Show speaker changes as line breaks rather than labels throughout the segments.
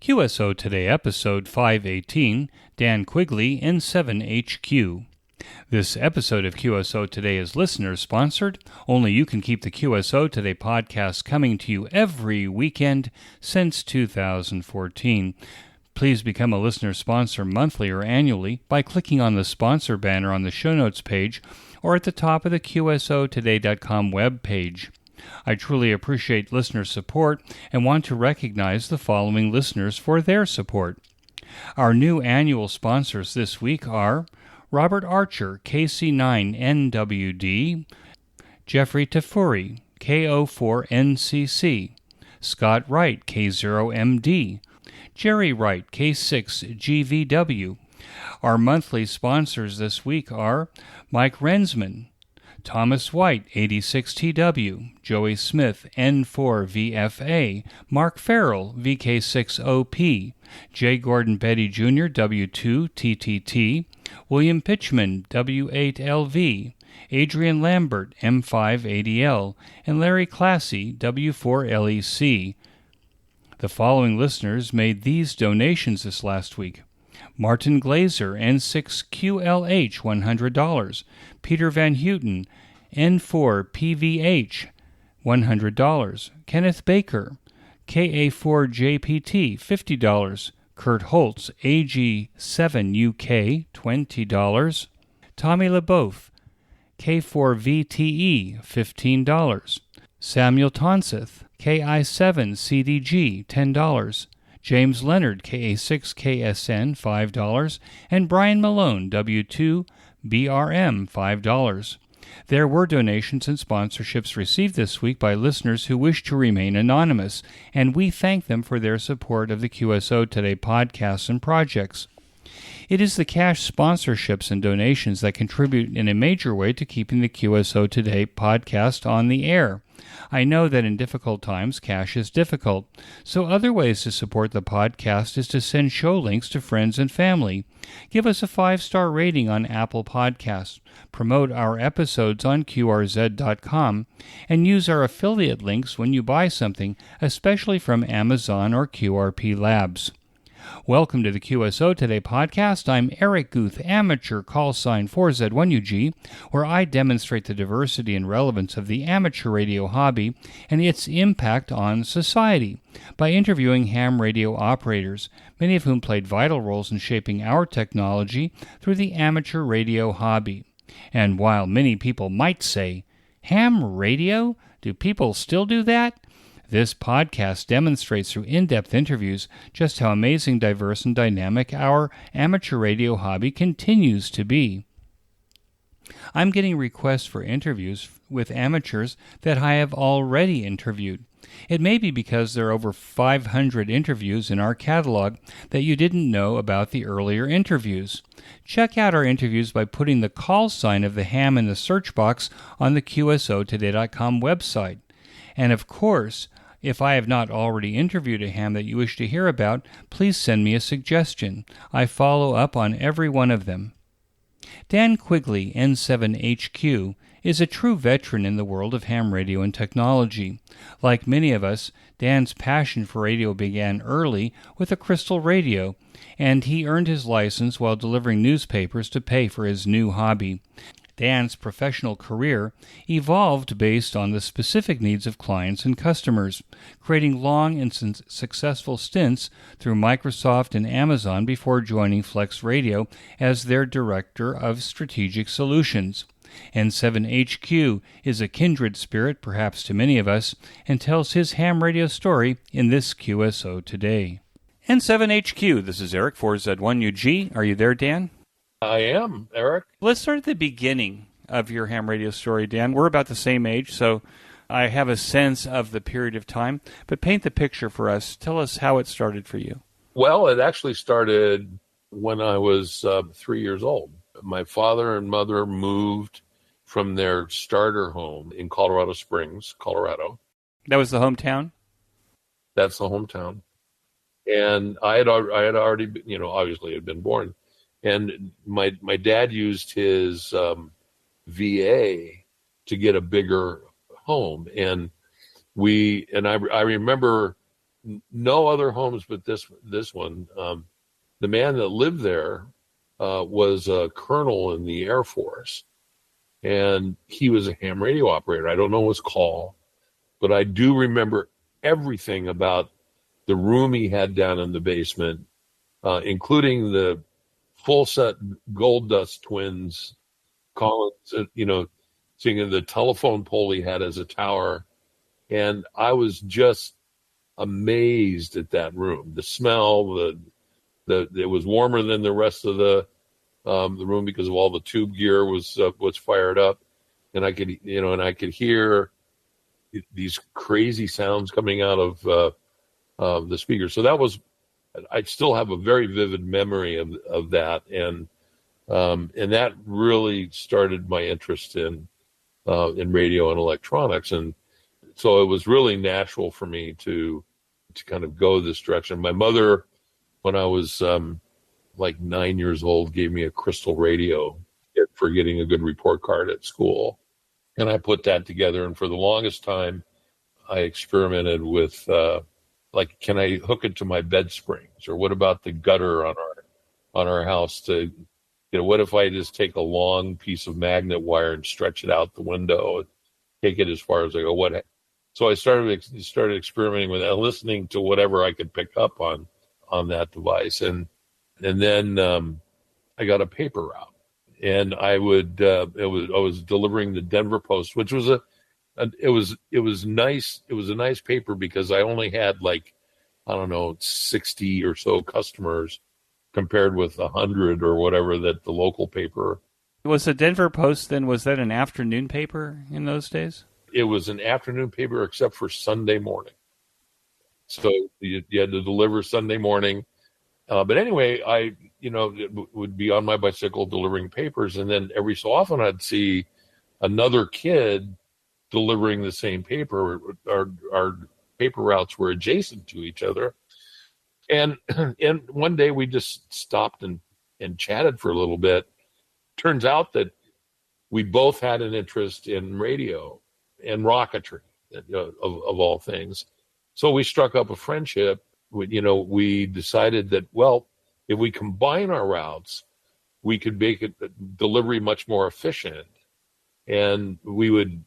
QSO Today, episode 518, Dan Quigley, N7HQ. This episode of QSO Today is listener-sponsored. Only you can keep the QSO Today podcast coming to you every weekend since 2014. Please become a listener sponsor monthly or annually by clicking on the sponsor banner on the show notes page or at the top of the QSOtoday.com web page. I truly appreciate listener support and want to recognize the following listeners for their support. Our new annual sponsors this week are Robert Archer, KC9NWD, Jeffrey Tafuri, KO4NCC, Scott Wright, K0MD, Jerry Wright, K6GVW. Our monthly sponsors this week are Mike Rensman, Thomas White, 86TW, Joey Smith, N4VFA, Mark Farrell, VK6OP, J. Gordon Betty Jr., W2TTT, William Pitchman, W8LV, Adrian Lambert, M5ADL, and Larry Classy, W4LEC. The following listeners made these donations this last week: Martin Glazer, N6QLH, $100. Peter Van Houten, N4PVH, $100. Kenneth Baker, KA4JPT, $50. Kurt Holtz, AG7UK, $20. Tommy LeBeouf, K4VTE, $15. Samuel Tonseth, KI7CDG, $10. James Leonard, KA6KSN, $5, and Brian Malone, W2BRM, $5. There were donations and sponsorships received this week by listeners who wish to remain anonymous, and we thank them for their support of the QSO Today podcasts and projects. It is the cash sponsorships and donations that contribute in a major way to keeping the QSO Today podcast on the air. I know that in difficult times, cash is difficult, so other ways to support the podcast is to send show links to friends and family. Give us a 5-star rating on Apple Podcasts, promote our episodes on QRZ.com, and use our affiliate links when you buy something, especially from Amazon or QRP Labs. Welcome to the QSO Today podcast. I'm Eric Guth, amateur callsign 4Z1UG, where I demonstrate the diversity and relevance of the amateur radio hobby and its impact on society by interviewing ham radio operators, many of whom played vital roles in shaping our technology through the amateur radio hobby. And while many people might say, ham radio? Do people still do that? This podcast demonstrates through in-depth interviews just how amazing, diverse, and dynamic our amateur radio hobby continues to be. I'm getting requests for interviews with amateurs that I have already interviewed. It may be because there are over 500 interviews in our catalog that you didn't know about the earlier interviews. Check out our interviews by putting the call sign of the ham in the search box on the QSOtoday.com website. And of course, if I have not already interviewed a ham that you wish to hear about, please send me a suggestion. I follow up on every one of them. Dan Quigley, N7HQ, is a true veteran in the world of ham radio and technology. Like many of us, Dan's passion for radio began early with a crystal radio, and he earned his license while delivering newspapers to pay for his new hobby. Dan's professional career evolved based on the specific needs of clients and customers, creating long and successful stints through Microsoft and Amazon before joining Flex Radio as their Director of Strategic Solutions. N7HQ is a kindred spirit, perhaps to many of us, and tells his ham radio story in this QSO Today. N7HQ, this is Eric, 4Z1UG. Are you there, Dan?
I am, Eric.
Let's start at the beginning of your ham radio story, Dan. We're about the same age, so I have a sense of the period of time. But paint the picture for us. Tell us how it started for you.
Well, it actually started when I was 3 years old. My father and mother moved from their starter home in Colorado Springs, Colorado.
That was the hometown?
That's the hometown. And I had already, obviously had been born. And my dad used his VA to get a bigger home, and I remember no other homes but this one. The man that lived there was a colonel in the Air Force, and he was a ham radio operator. I don't know his call, but I do remember everything about the room he had down in the basement, including the full set Gold Dust Twins, Collins, seeing the telephone pole he had as a tower. And I was just amazed at that room. The smell, it was warmer than the rest of the room because of all the tube gear was fired up, and I could hear these crazy sounds coming out of the speaker. So I still have a very vivid memory of that, and that really started my interest in radio and electronics, and so it was really natural for me to kind of go this direction. My mother, when I was like 9 years old, gave me a crystal radio for getting a good report card at school. And I put that together. And for the longest time, I experimented with, can I hook it to my bed springs? Or what about the gutter on our house what if I just take a long piece of magnet wire and stretch it out the window, take it as far as I go? So I started experimenting with that, listening to whatever I could pick up on that device. And then I got a paper route, and I was delivering the Denver Post, which was it was nice. It was a nice paper because I only had 60 or so customers compared with 100 or whatever that the local paper.
Was the Denver Post then, was that an afternoon paper in those days?
It was an afternoon paper except for Sunday morning. So you had to deliver Sunday morning. But anyway, I would be on my bicycle delivering papers, and then every so often I'd see another kid delivering the same paper. Our paper routes were adjacent to each other. And one day we just stopped and chatted for a little bit. Turns out that we both had an interest in radio and rocketry, of all things. So we struck up a friendship. We decided that, well, if we combine our routes, we could make delivery much more efficient. And we would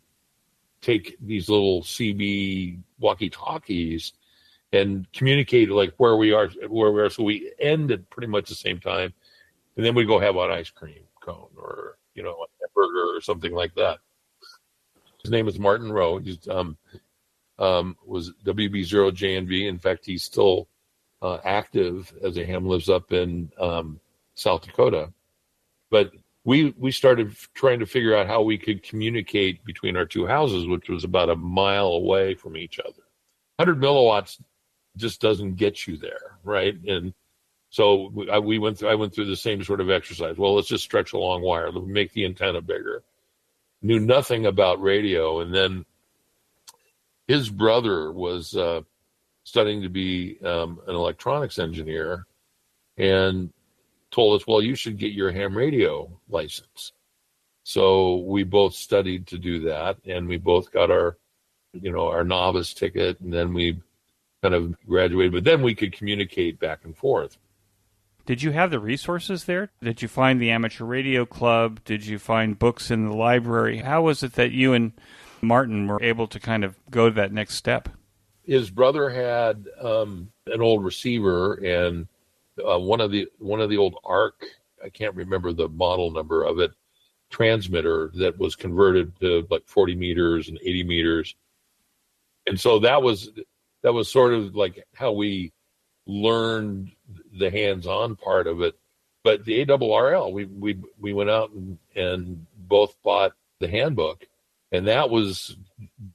take these little CB walkie-talkies and communicate where we are. So we end at pretty much the same time. And then we go have an ice cream cone or, a hamburger or something like that. His name is Martin Rowe. He's was WB0JNV. In fact, he's still active as a ham, lives up in South Dakota. But we started trying to figure out how we could communicate between our two houses, which was about a mile away from each other. 100 milliwatts just doesn't get you there, right? And so I went through the same sort of exercise. Well, let's just stretch a long wire. Let's make the antenna bigger. Knew nothing about radio, and then his brother was studying to be an electronics engineer, and told us, well, you should get your ham radio license. So we both studied to do that, and we both got our novice ticket, and then we kind of graduated, but then we could communicate back and forth.
Did you have the resources there? Did you find the amateur radio club? Did you find books in the library? How was it that you and Martin were able to kind of go to that next step?
His brother had an old receiver, and one of the old ARC, I can't remember the model number of it, transmitter that was converted to 40 meters and 80 meters. And so that was sort of how we learned the hands-on part of it. But the ARRL, we went out and both bought the handbook, and that was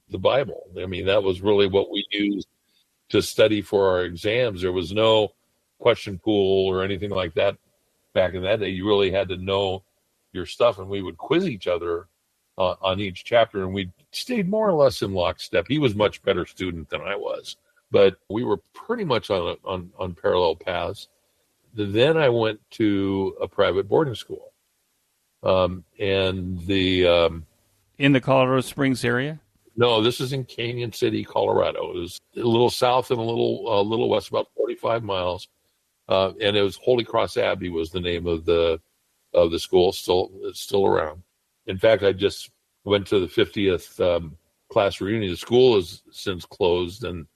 the Bible. I mean, that was really what we used to study for our exams. There was no question pool or anything like that back in that day. You really had to know your stuff, and we would quiz each other on each chapter, and we stayed more or less in lockstep. He was a much better student than I was, but we were pretty much on parallel paths. Then I went to a private boarding school, and in
the Colorado Springs area.
No, this is in Canyon City, Colorado. It was a little south and a little west, about 45 miles. And it was Holy Cross Abbey was the name of the school. It's still around. In fact, I just went to the 50th class reunion. The school has since closed, and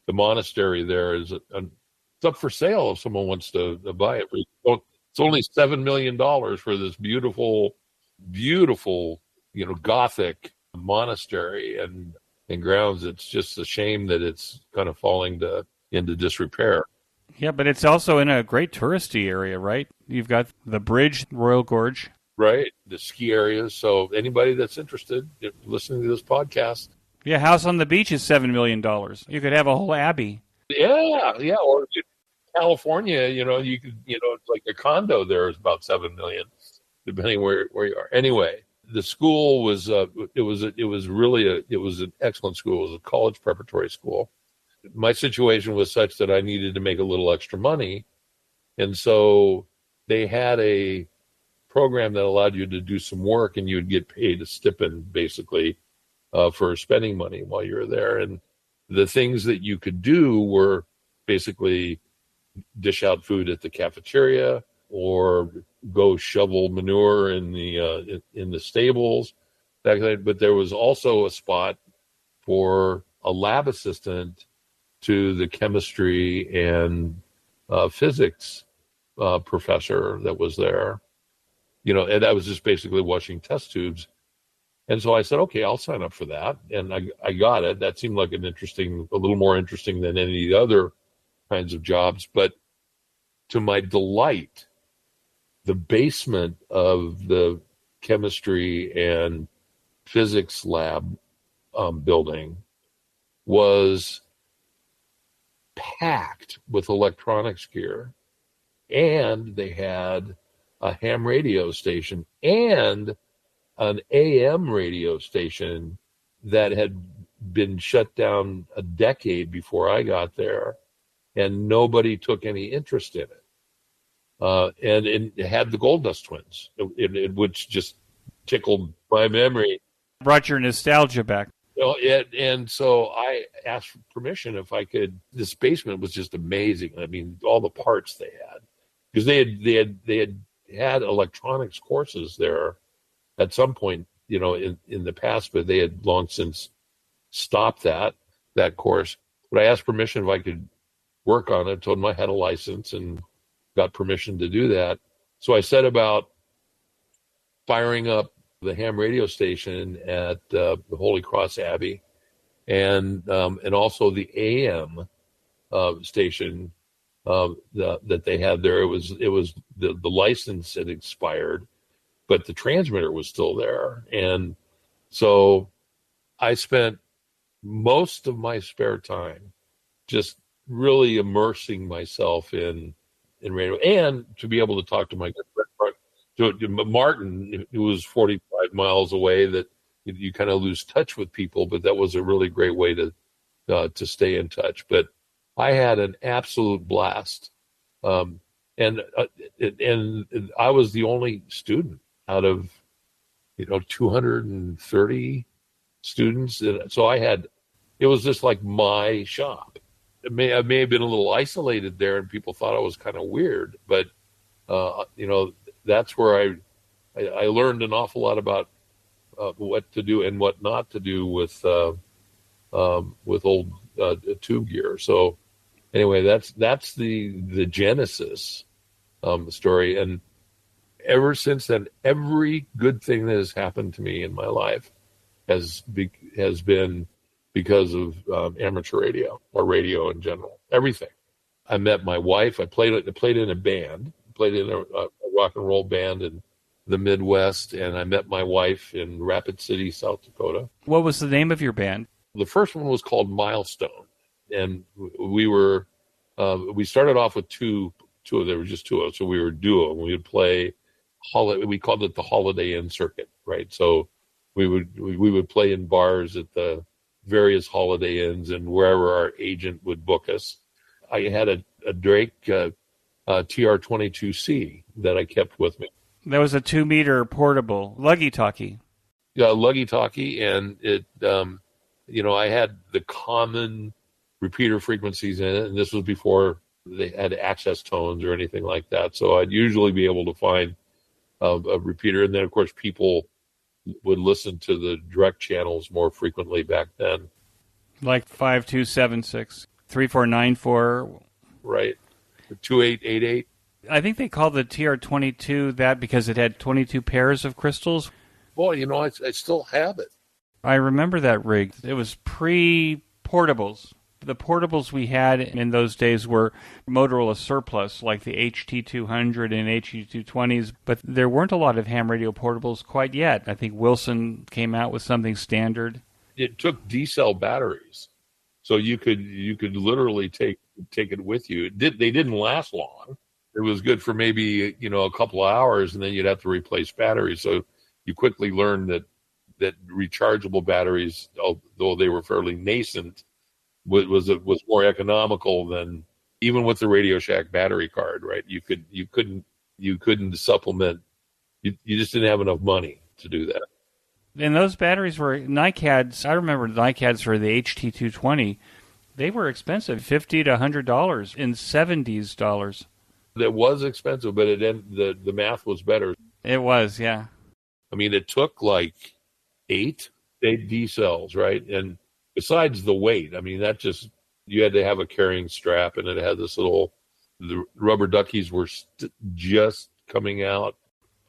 the monastery there is it's up for sale if someone wants to buy it. It's only $7 million for this beautiful, beautiful, Gothic monastery and grounds. It's just a shame that it's kind of falling into disrepair.
Yeah, but it's also in a great touristy area, right? You've got the bridge, Royal Gorge.
Right, the ski areas. So anybody that's interested in listening to this podcast.
Yeah, house on the beach is $7 million. You could have a whole abbey.
Yeah. Or California, you could, it's like a condo there is about $7 million, depending where you are. Anyway, the school was it was an excellent school. It was a college preparatory school. My situation was such that I needed to make a little extra money, and so they had a program that allowed you to do some work, and you would get paid a stipend, basically, for spending money while you were there. And the things that you could do were basically dish out food at the cafeteria, or go shovel manure in the stables. But there was also a spot for a lab assistant to the chemistry and physics professor that was there. And I was just basically washing test tubes. And so I said, okay, I'll sign up for that. And I got it. That seemed like a little more interesting than any other kinds of jobs. But to my delight, the basement of the chemistry and physics lab building was packed with electronics gear. And they had a ham radio station and an AM radio station that had been shut down a decade before I got there, and nobody took any interest in it. And it had the Gold Dust Twins, which just tickled my memory.
Brought your nostalgia back.
And so I asked for permission if I could. This basement was just amazing. I mean, all the parts they had, because they had electronics courses there at some point, in the past, but they had long since stopped that course. But I asked permission if I could work on it, told them I had a license and got permission to do that. So I set about firing up the ham radio station at the Holy Cross Abbey, and also the AM station that they had there. It was the license had expired, but the transmitter was still there. And so I spent most of my spare time just really immersing myself in radio, and to be able to talk to my good friend Martin, who was 45 miles away, that you kind of lose touch with people, but that was a really great way to stay in touch. But I had an absolute blast. And I was the only student out of 230 students, and so it was just like my shop. I may have been a little isolated there, and people thought I was kind of weird, but that's where I learned an awful lot about what to do and what not to do with old tube gear. So anyway, that's the genesis story. And ever since then, every good thing that has happened to me in my life has been because of amateur radio, or radio in general. Everything. I met my wife. I played in a band, played in a rock and roll band in the Midwest, and I met my wife in Rapid City, South Dakota.
What was the name of your band?
The first one was called Milestone, and we started off with two. There were just two of us, so we were a duo, and we would play. We called it the Holiday Inn circuit, right? So we would play in bars at the various Holiday Inns and wherever our agent would book us. I had a Drake TR-22C that I kept with me.
That was a 2-meter portable luggy-talkie.
Yeah, luggy-talkie, and it I had the common repeater frequencies in it, and this was before they had access tones or anything like that. So I'd usually be able to find a repeater, and then of course people would listen to the direct channels more frequently back then.
Like 5276, 3494.
Right. 2888.
I think they called the TR-22 that because it had 22 pairs of crystals.
Boy, I still have it.
I remember that rig. It was pre-portables. The portables we had in those days were Motorola surplus, like the HT200 and HT220s, but there weren't a lot of ham radio portables quite yet. I think Wilson came out with something standard.
It took D-cell batteries, so you could literally take it with you. They didn't last long. It was good for maybe a couple of hours, and then you'd have to replace batteries. So you quickly learned that rechargeable batteries, although they were fairly nascent, was more economical than even with the Radio Shack battery card, right? You couldn't supplement. You just didn't have enough money to do that.
And those batteries were NiCads. I remember NiCads for the HT220. They were expensive, $50 to $100 in '70s dollars.
That was expensive, but the math was better.
It was, yeah.
I mean, it took like 8 D cells, right? And besides the weight, I mean, you had to have a carrying strap, and it had this the rubber duckies were just coming out.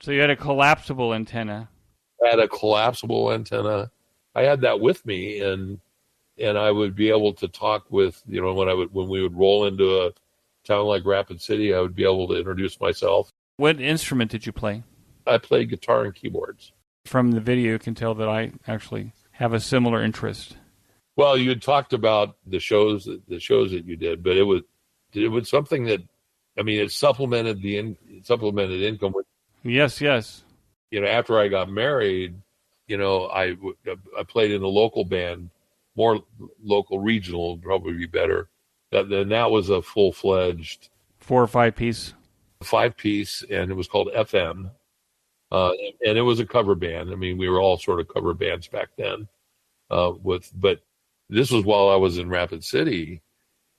So you had a collapsible antenna.
I had a collapsible antenna. I had that with me, and I would be able to talk with, when we would roll into a town like Rapid City, I would be able to introduce myself.
What instrument did you play?
I played guitar and keyboards. From
the video, you can tell that I actually have a similar interest.
Well, you had talked about the shows that you did, but it was something that, I mean, it supplemented income.
Yes.
After I got married, I played in a local band, more local, regional would probably be better. Then that was a full-fledged
4 or 5 piece,
and it was called FM, and it was a cover band. I mean, we were all sort of cover bands back then. But this was while I was in Rapid City,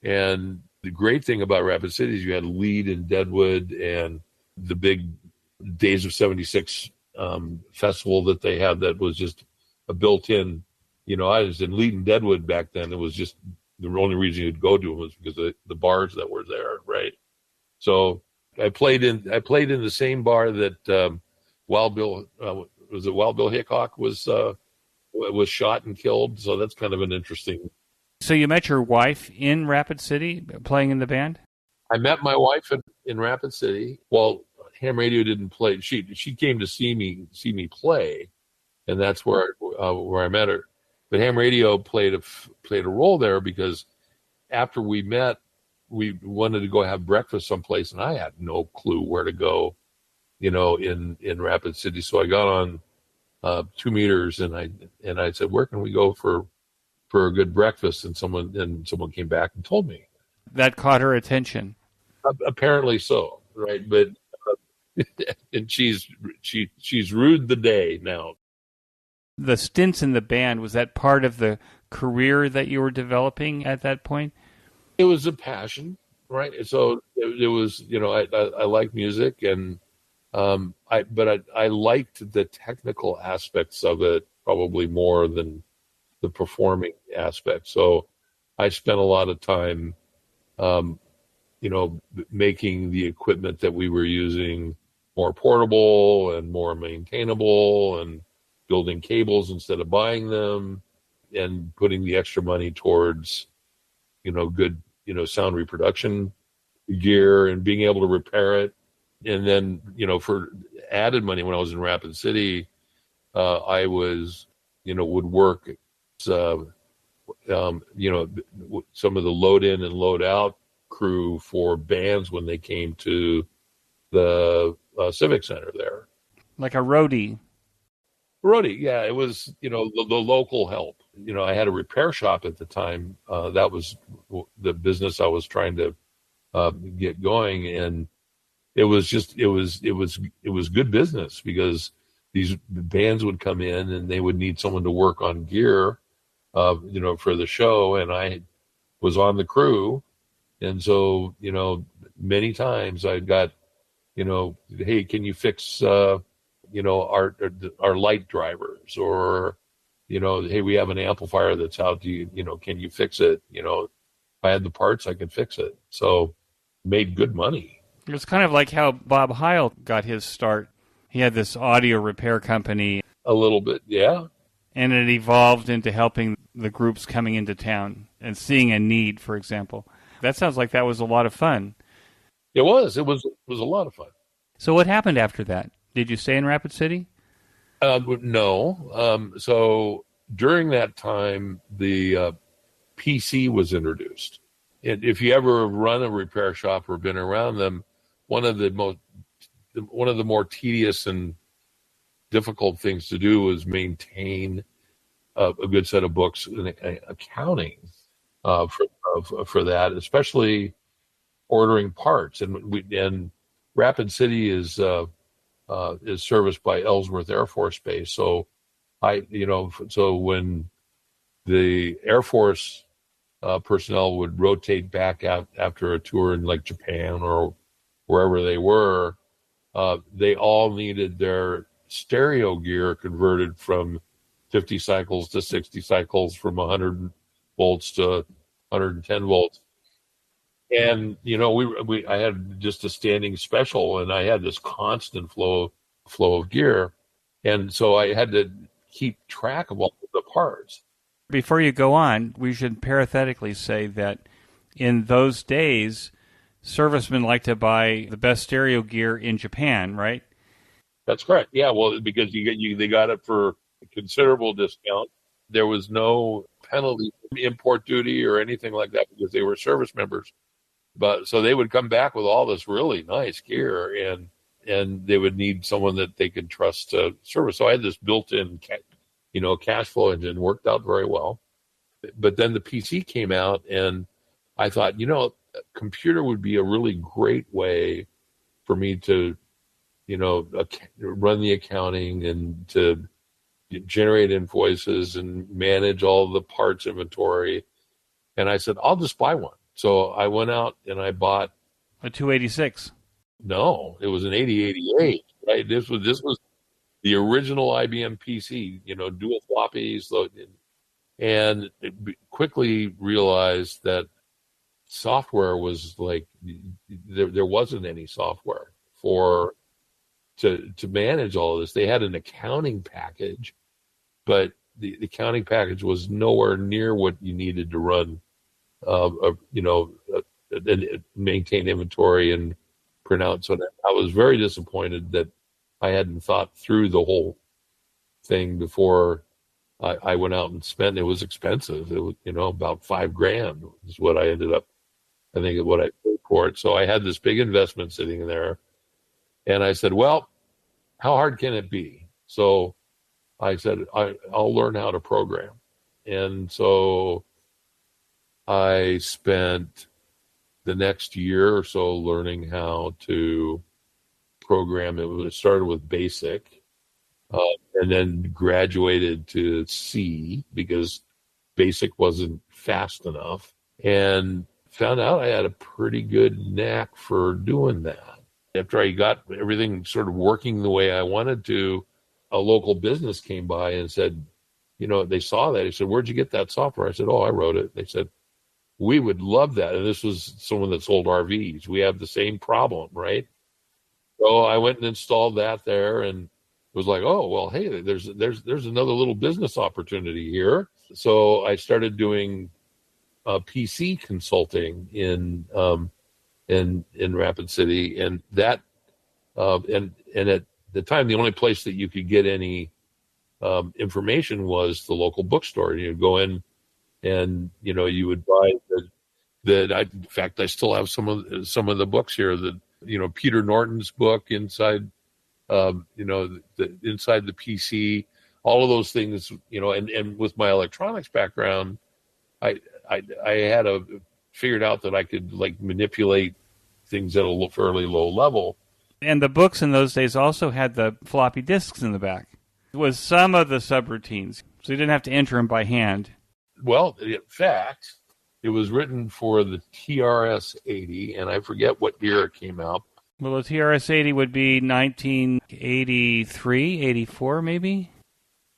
and the great thing about Rapid City is you had Lead in Deadwood and the big Days of '76 festival that they had that was just a built-in. I was in Lead in Deadwood back then. It was just the only reason you'd go to them was because of the bars that were there, right? So I played in the same bar that Wild Bill Hickok was shot and killed. So that's kind of an interesting.
So you met your wife in Rapid City playing in the band?
I met my wife in Rapid City. Well, ham radio didn't play. She came to see me play, and that's where I met her. But ham radio played a role there because after we met, we wanted to go have breakfast someplace, and I had no clue where to go, in Rapid City. So I got on 2 meters, and I said, "Where can we go for a good breakfast?" And someone came back and told me.
That caught her attention.
Apparently so, right? But and she's rued the day now.
The stints in the band, was that part of the career that you were developing at that point?
It was a passion, right? So it was, I like music, and I liked the technical aspects of it probably more than the performing aspect. So I spent a lot of time, making the equipment that we were using more portable and more maintainable, and building cables instead of buying them, and putting the extra money towards, good, sound reproduction gear, and being able to repair it. And then, for added money, when I was in Rapid City, I was, would work, some of the load in and load out crew for bands when they came to the Civic Center there.
Like a roadie.
Yeah, it was, the local help. I had a repair shop at the time. That was the business I was trying to get going, and it was good business because these bands would come in and they would need someone to work on gear, for the show, and I was on the crew. And so, many times I got, hey, can you fix, our light drivers, or, hey, we have an amplifier that's out. Can you fix it? If I had the parts, I could fix it. So made good money.
It's kind of like how Bob Heil got his start. He had this audio repair company.
A little bit, yeah.
And it evolved into helping the groups coming into town and seeing a need, for example. That sounds like that was a lot of fun.
It was. It was a lot of fun.
So what happened after that? Did you stay in Rapid City?
No. So during that time, the PC was introduced. And if you ever run a repair shop or been around them, one of the more tedious and difficult things to do is maintain a good set of books and accounting for that, especially ordering parts. And Rapid City is serviced by Ellsworth Air Force Base. So so when the Air Force personnel would rotate back out after a tour in like Japan or wherever they were, they all needed their stereo gear converted from 50 cycles to 60 cycles, from 100 volts to 110 volts. And, I had just a standing special, and I had this constant flow of gear. And so I had to keep track of all the parts.
Before you go on, we should parenthetically say that in those days, servicemen like to buy the best stereo gear in Japan, right?
That's correct. Yeah, well, because they got it for a considerable discount. There was no penalty, import duty, or anything like that because they were service members. But so they would come back with all this really nice gear, and they would need someone that they could trust to service. So I had this built-in, cash flow engine, worked out very well. But then the PC came out, and I thought, a computer would be a really great way for me to, run the accounting and to generate invoices and manage all the parts inventory. And I said, I'll just buy one. So I went out and I bought
a 286.
No, it was an 8088. Right, this was the original IBM PC. Dual floppies, and quickly realized that software was like there wasn't any software to manage all of this. They had an accounting package, but the accounting package was nowhere near what you needed to run. Maintain inventory and print out. So I was very disappointed that I hadn't thought through the whole thing before I went out and spent. It was expensive. It was, about $5,000 is what I ended up, I think, what I paid for it. So I had this big investment sitting there, and I said, well, how hard can it be? So I said, I'll learn how to program. And so I spent the next year or so learning how to program. It started with BASIC, and then graduated to C because BASIC wasn't fast enough, and found out I had a pretty good knack for doing that. After I got everything sort of working the way I wanted to, a local business came by and said, they saw that. He said, where'd you get that software? I said, I wrote it. They said, we would love that. And this was someone that sold RVs. We have the same problem, right? So I went and installed that there, and was like, oh, well, hey, there's another little business opportunity here. So I started doing PC consulting in Rapid City, and that and at the time, the only place that you could get any information was the local bookstore. You'd go in, and you would buy in fact, I still have some of the books here. That Peter Norton's book inside, inside the PC. All of those things, and with my electronics background, I had figured out that I could manipulate things at a fairly low level.
And the books in those days also had the floppy disks in the back. It was some of the subroutines, so you didn't have to enter them by hand.
Well, in fact, it was written for the TRS-80, and I forget what year it came out.
Well, the TRS-80 would be 1983, 84, maybe?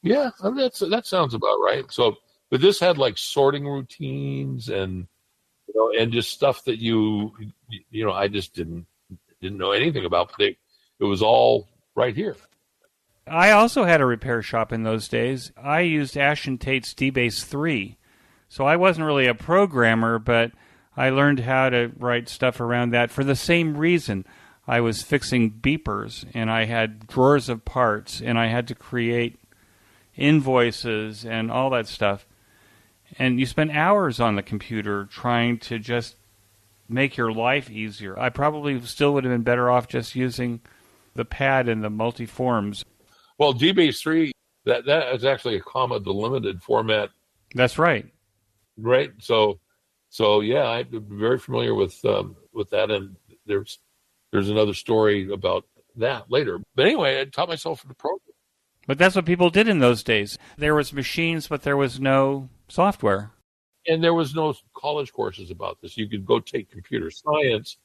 Yeah, I mean, that sounds about right. So, but this had like sorting routines and and just stuff that I just didn't know anything about. But it was all right here.
I also had a repair shop in those days. I used Ashton Tate's DBase 3. So I wasn't really a programmer, but I learned how to write stuff around that for the same reason. I was fixing beepers, and I had drawers of parts, and I had to create invoices and all that stuff. And you spend hours on the computer trying to just make your life easier. I probably still would have been better off just using the pad and the multi-forms.
Well, DBase 3, that is actually a comma delimited format.
That's right.
Right. So yeah, I'm very familiar with that, and there's another story about that later. But anyway, I taught myself the program.
But that's what people did in those days. There was machines, but there was no software.
And there was no college courses about this. You could go take computer science,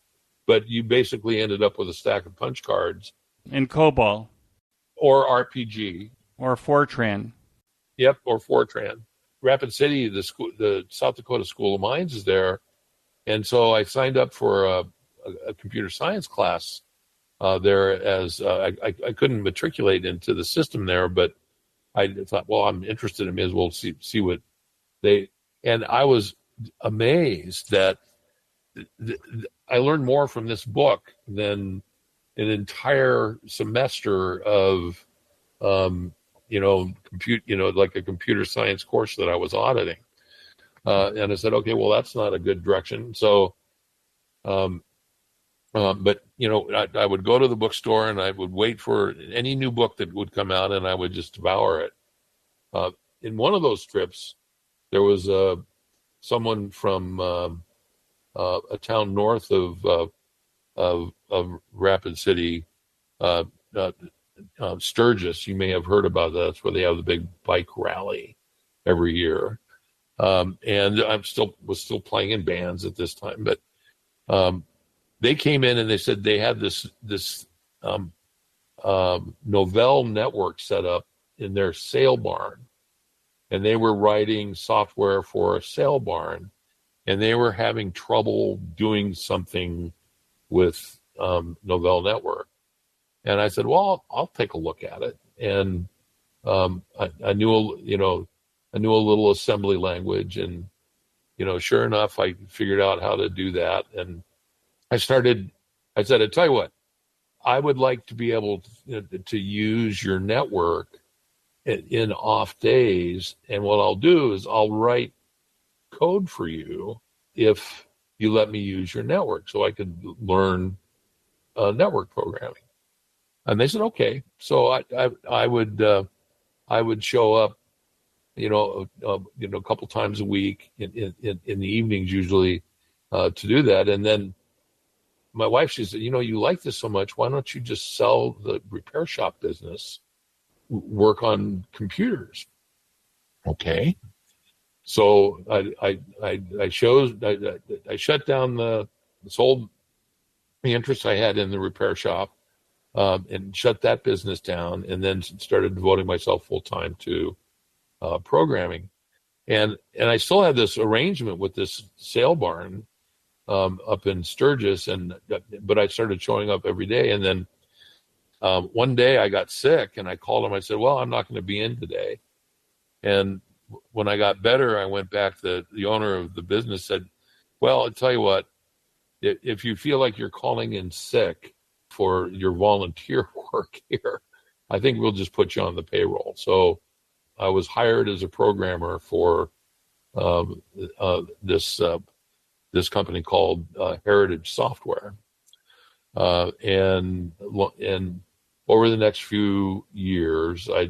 but you basically ended up with a stack of punch cards.
In COBOL.
Or RPG.
Or Fortran.
Yep, or Fortran. Rapid City, the South Dakota School of Mines is there. And so I signed up for a computer science class there as I couldn't matriculate into the system there, but I thought, well, I'm interested in it, may as well see what they, and I was amazed that I learned more from this book than an entire semester of like a computer science course that I was auditing. And I said, okay, well, that's not a good direction. So, but I would go to the bookstore and I would wait for any new book that would come out, and I would just devour it. In one of those trips, there was someone from a town north of Rapid City, Sturgis. You may have heard about that. That's where they have the big bike rally every year. And I was still playing in bands at this time, but they came in and they said they had this Novell network set up in their sale barn, and they were writing software for a sale barn, and they were having trouble doing something with Novell network. And I said, well, I'll take a look at it. And I knew a little assembly language, and sure enough, I figured out how to do that. And I said, I tell you what, I would like to be able to use your network in off days. And what I'll do is I'll write code for you if you let me use your network, so I could learn network programming. And they said, okay. So I would show up, a couple times a week in the evenings usually to do that. And then my wife, she said, you like this so much, why don't you just sell the repair shop business, work on computers? Okay. So I shut down sold the interest I had in the repair shop, and shut that business down, and then started devoting myself full time to programming. And I still had this arrangement with this sale barn up in Sturgis, but I started showing up every day. And then one day I got sick, and I called him. I said, well, I'm not going to be in today. And when I got better, I went back. The owner of the business said, well, I'll tell you what, if you feel like you're calling in sick for your volunteer work here, I think we'll just put you on the payroll. So I was hired as a programmer for this company called Heritage Software, and over the next few years, I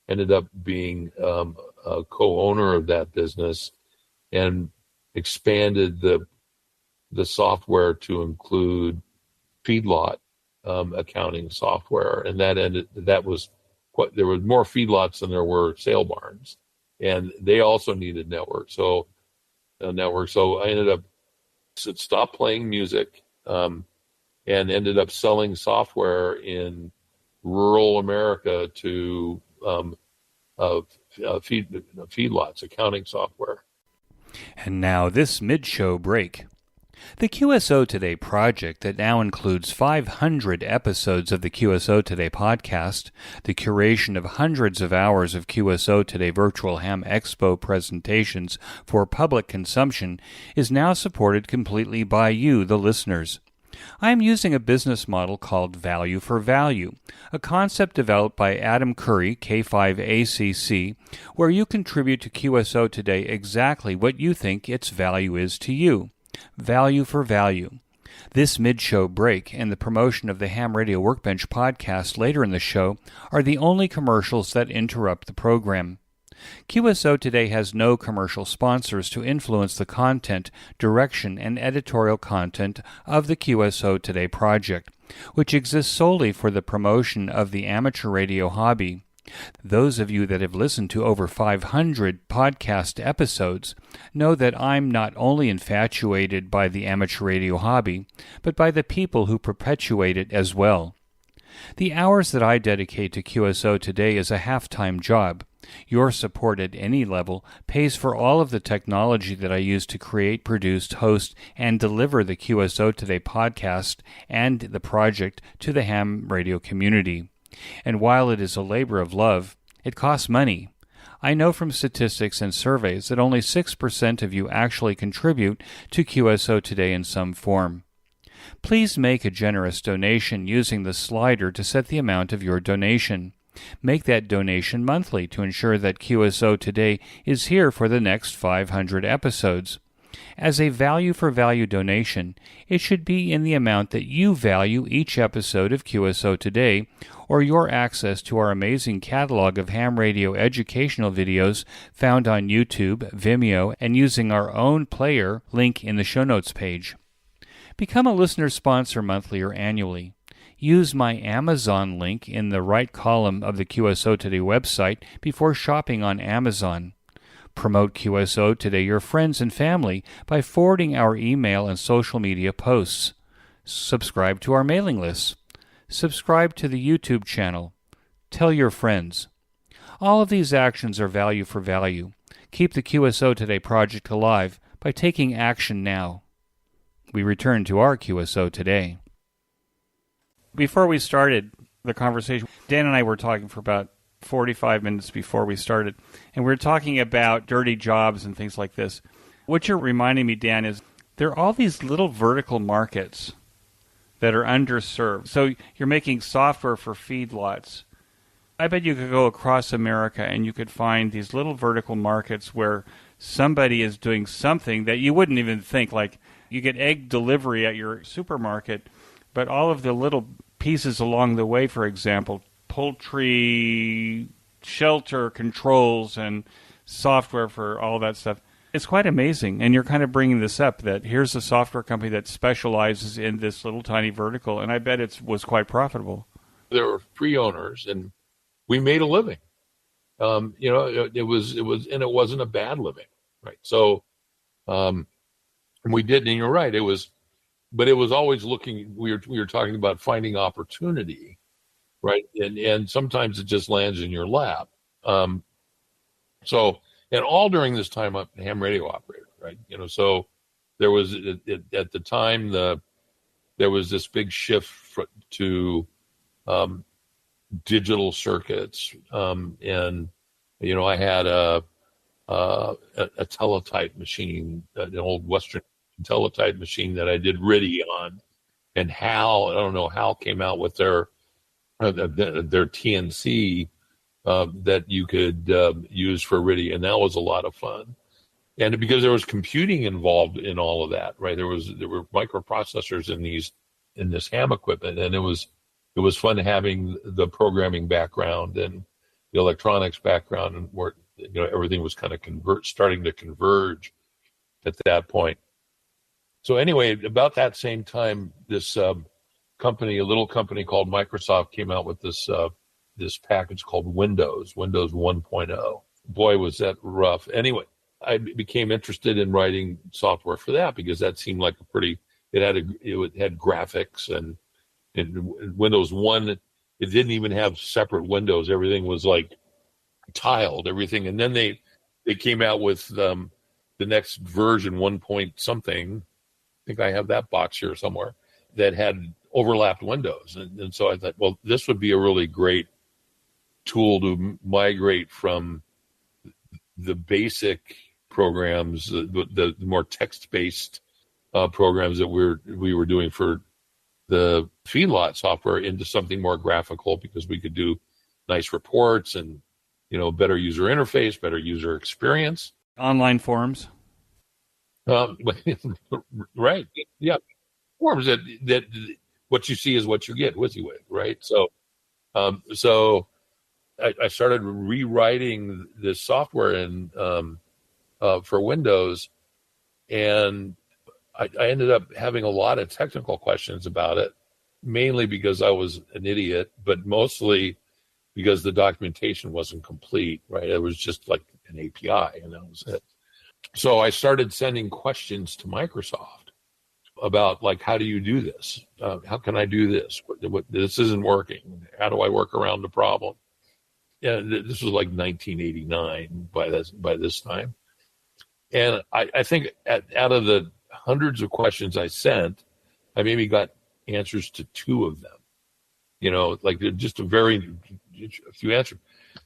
ended up being a co-owner of that business and expanded the software to include feedlot accounting software, and there was more feedlots than there were sale barns. and they also needed network. So I ended up stopped playing music, and ended up selling software in rural America to feedlots, accounting software.
And now this mid-show break. The QSO Today project that now includes 500 episodes of the QSO Today podcast, the curation of hundreds of hours of QSO Today Virtual Ham Expo presentations for public consumption, is now supported completely by you, the listeners. I am using a business model called Value for Value, a concept developed by Adam Curry, K5ACC, where you contribute to QSO Today exactly what you think its value is to you. Value for Value. This mid-show break and the promotion of the Ham Radio Workbench podcast later in the show are the only commercials that interrupt the program. QSO Today has no commercial sponsors to influence the content, direction, and editorial content of the QSO Today project, which exists solely for the promotion of the amateur radio hobby. Those of you that have listened to over 500 podcast episodes know that I'm not only infatuated by the amateur radio hobby, but by the people who perpetuate it as well. The hours that I dedicate to QSO Today is a half-time job. Your support at any level pays for all of the technology that I use to create, produce, host, and deliver the QSO Today podcast and the project to the ham radio community. And while it is a labor of love, it costs money. I know from statistics and surveys that only 6% of you actually contribute to QSO Today in some form. Please make a generous donation using the slider to set the amount of your donation. Make that donation monthly to ensure that QSO Today is here for the next 500 episodes. As a value-for-value donation, it should be in the amount that you value each episode of QSO Today, or your access to our amazing catalog of ham radio educational videos found on YouTube, Vimeo, and using our own player link in the show notes page. Become a listener sponsor monthly or annually. Use my Amazon link in the right column of the QSO Today website before shopping on Amazon. Promote QSO Today to your friends and family by forwarding our email and social media posts. Subscribe to our mailing lists. Subscribe to the YouTube channel. Tell your friends. All of these actions are value for value. Keep the QSO Today project alive by taking action now. We return to our QSO Today. Before we started the conversation, Dan and I were talking for about 45 minutes before we started, and we were talking about dirty jobs and things like this. What you're reminding me, Dan, is there are all these little vertical markets that are underserved. So you're making software for feedlots. I bet you could go across America and you could find these little vertical markets where somebody is doing something that you wouldn't even think. Like you get egg delivery at your supermarket, but all of the little pieces along the way, for example, poultry shelter controls and software for all that stuff. It's quite amazing. And you're kind of bringing this up, that here's a software company that specializes in this little tiny vertical, and I bet it was quite profitable.
There were 3 owners, and we made a living. It wasn't a bad living, right? So, we did, and you're right. It was always looking. We were talking about finding opportunity, right? And sometimes it just lands in your lap. And all during this time, I'm a ham radio operator, right? So there was at the time there was this big shift to digital circuits, and I had a teletype machine, an old Western teletype machine that I did RIDI on, and Hal came out with their TNC. That you could use for RIDI, and that was a lot of fun. And because there was computing involved in all of that, right? There were microprocessors in this ham equipment, and it was fun having the programming background and the electronics background, and where everything was kind of starting to converge at that point. So anyway, about that same time, this company, a little company called Microsoft, came out with this package called Windows 1.0. boy, was that rough. Anyway, I became interested in writing software for that because that seemed like it had graphics and Windows 1, it didn't even have separate windows. Everything was like tiled, everything. And then they came out with the next version, 1 point something. I think I have that box here somewhere that had overlapped windows. And so I thought, well, this would be a really great tool to migrate from the basic programs, the more text-based programs that we were doing for the feedlot software into something more graphical, because we could do nice reports and, better user interface, better user experience.
Online forums.
Right. Yeah. Forms that what you see is what you get, WYSIWYG, right? So I started rewriting this software for Windows, and I ended up having a lot of technical questions about it, mainly because I was an idiot, but mostly because the documentation wasn't complete, right? It was just like an API, and that was it. So I started sending questions to Microsoft about, like, how do you do this? How can I do this? This isn't working. How do I work around the problem? Yeah, this was like 1989 by this time. And I think out of the hundreds of questions I sent, I maybe got answers to 2 of them. Like just a few answers.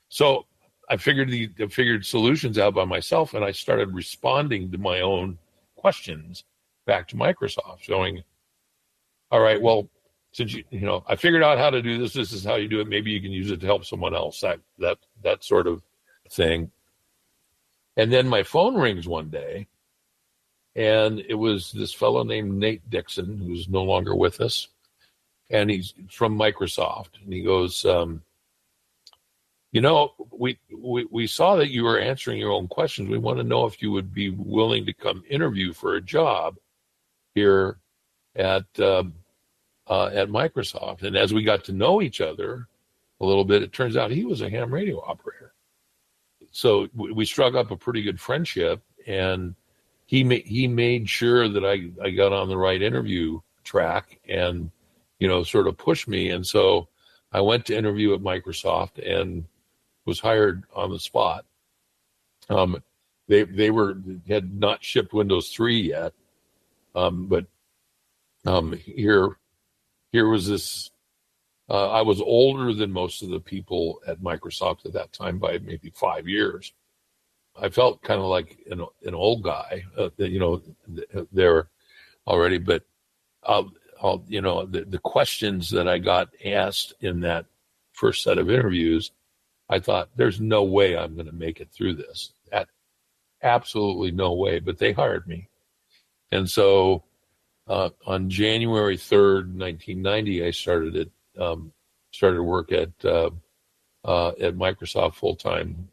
So I figured solutions out by myself, and I started responding to my own questions back to Microsoft, showing, all right, well, since I figured out how to do this. This is how you do it. Maybe you can use it to help someone else. That sort of thing. And then my phone rings one day, and it was this fellow named Nate Dixon, who's no longer with us, and he's from Microsoft, and he goes, we saw that you were answering your own questions. We want to know if you would be willing to come interview for a job here at Microsoft. And as we got to know each other a little bit, it turns out he was a ham radio operator. So we struck up a pretty good friendship, and he made sure that I got on the right interview track and, sort of pushed me. And so I went to interview at Microsoft and was hired on the spot. They had not shipped Windows 3 yet, but here was this. I was older than most of the people at Microsoft at that time by maybe 5 years. I felt kind of like an old guy, there already. But the questions that I got asked in that first set of interviews, I thought, there's no way I'm going to make it through this. Absolutely no way. But they hired me, and so on January 3rd, 1990, I started work at Microsoft full time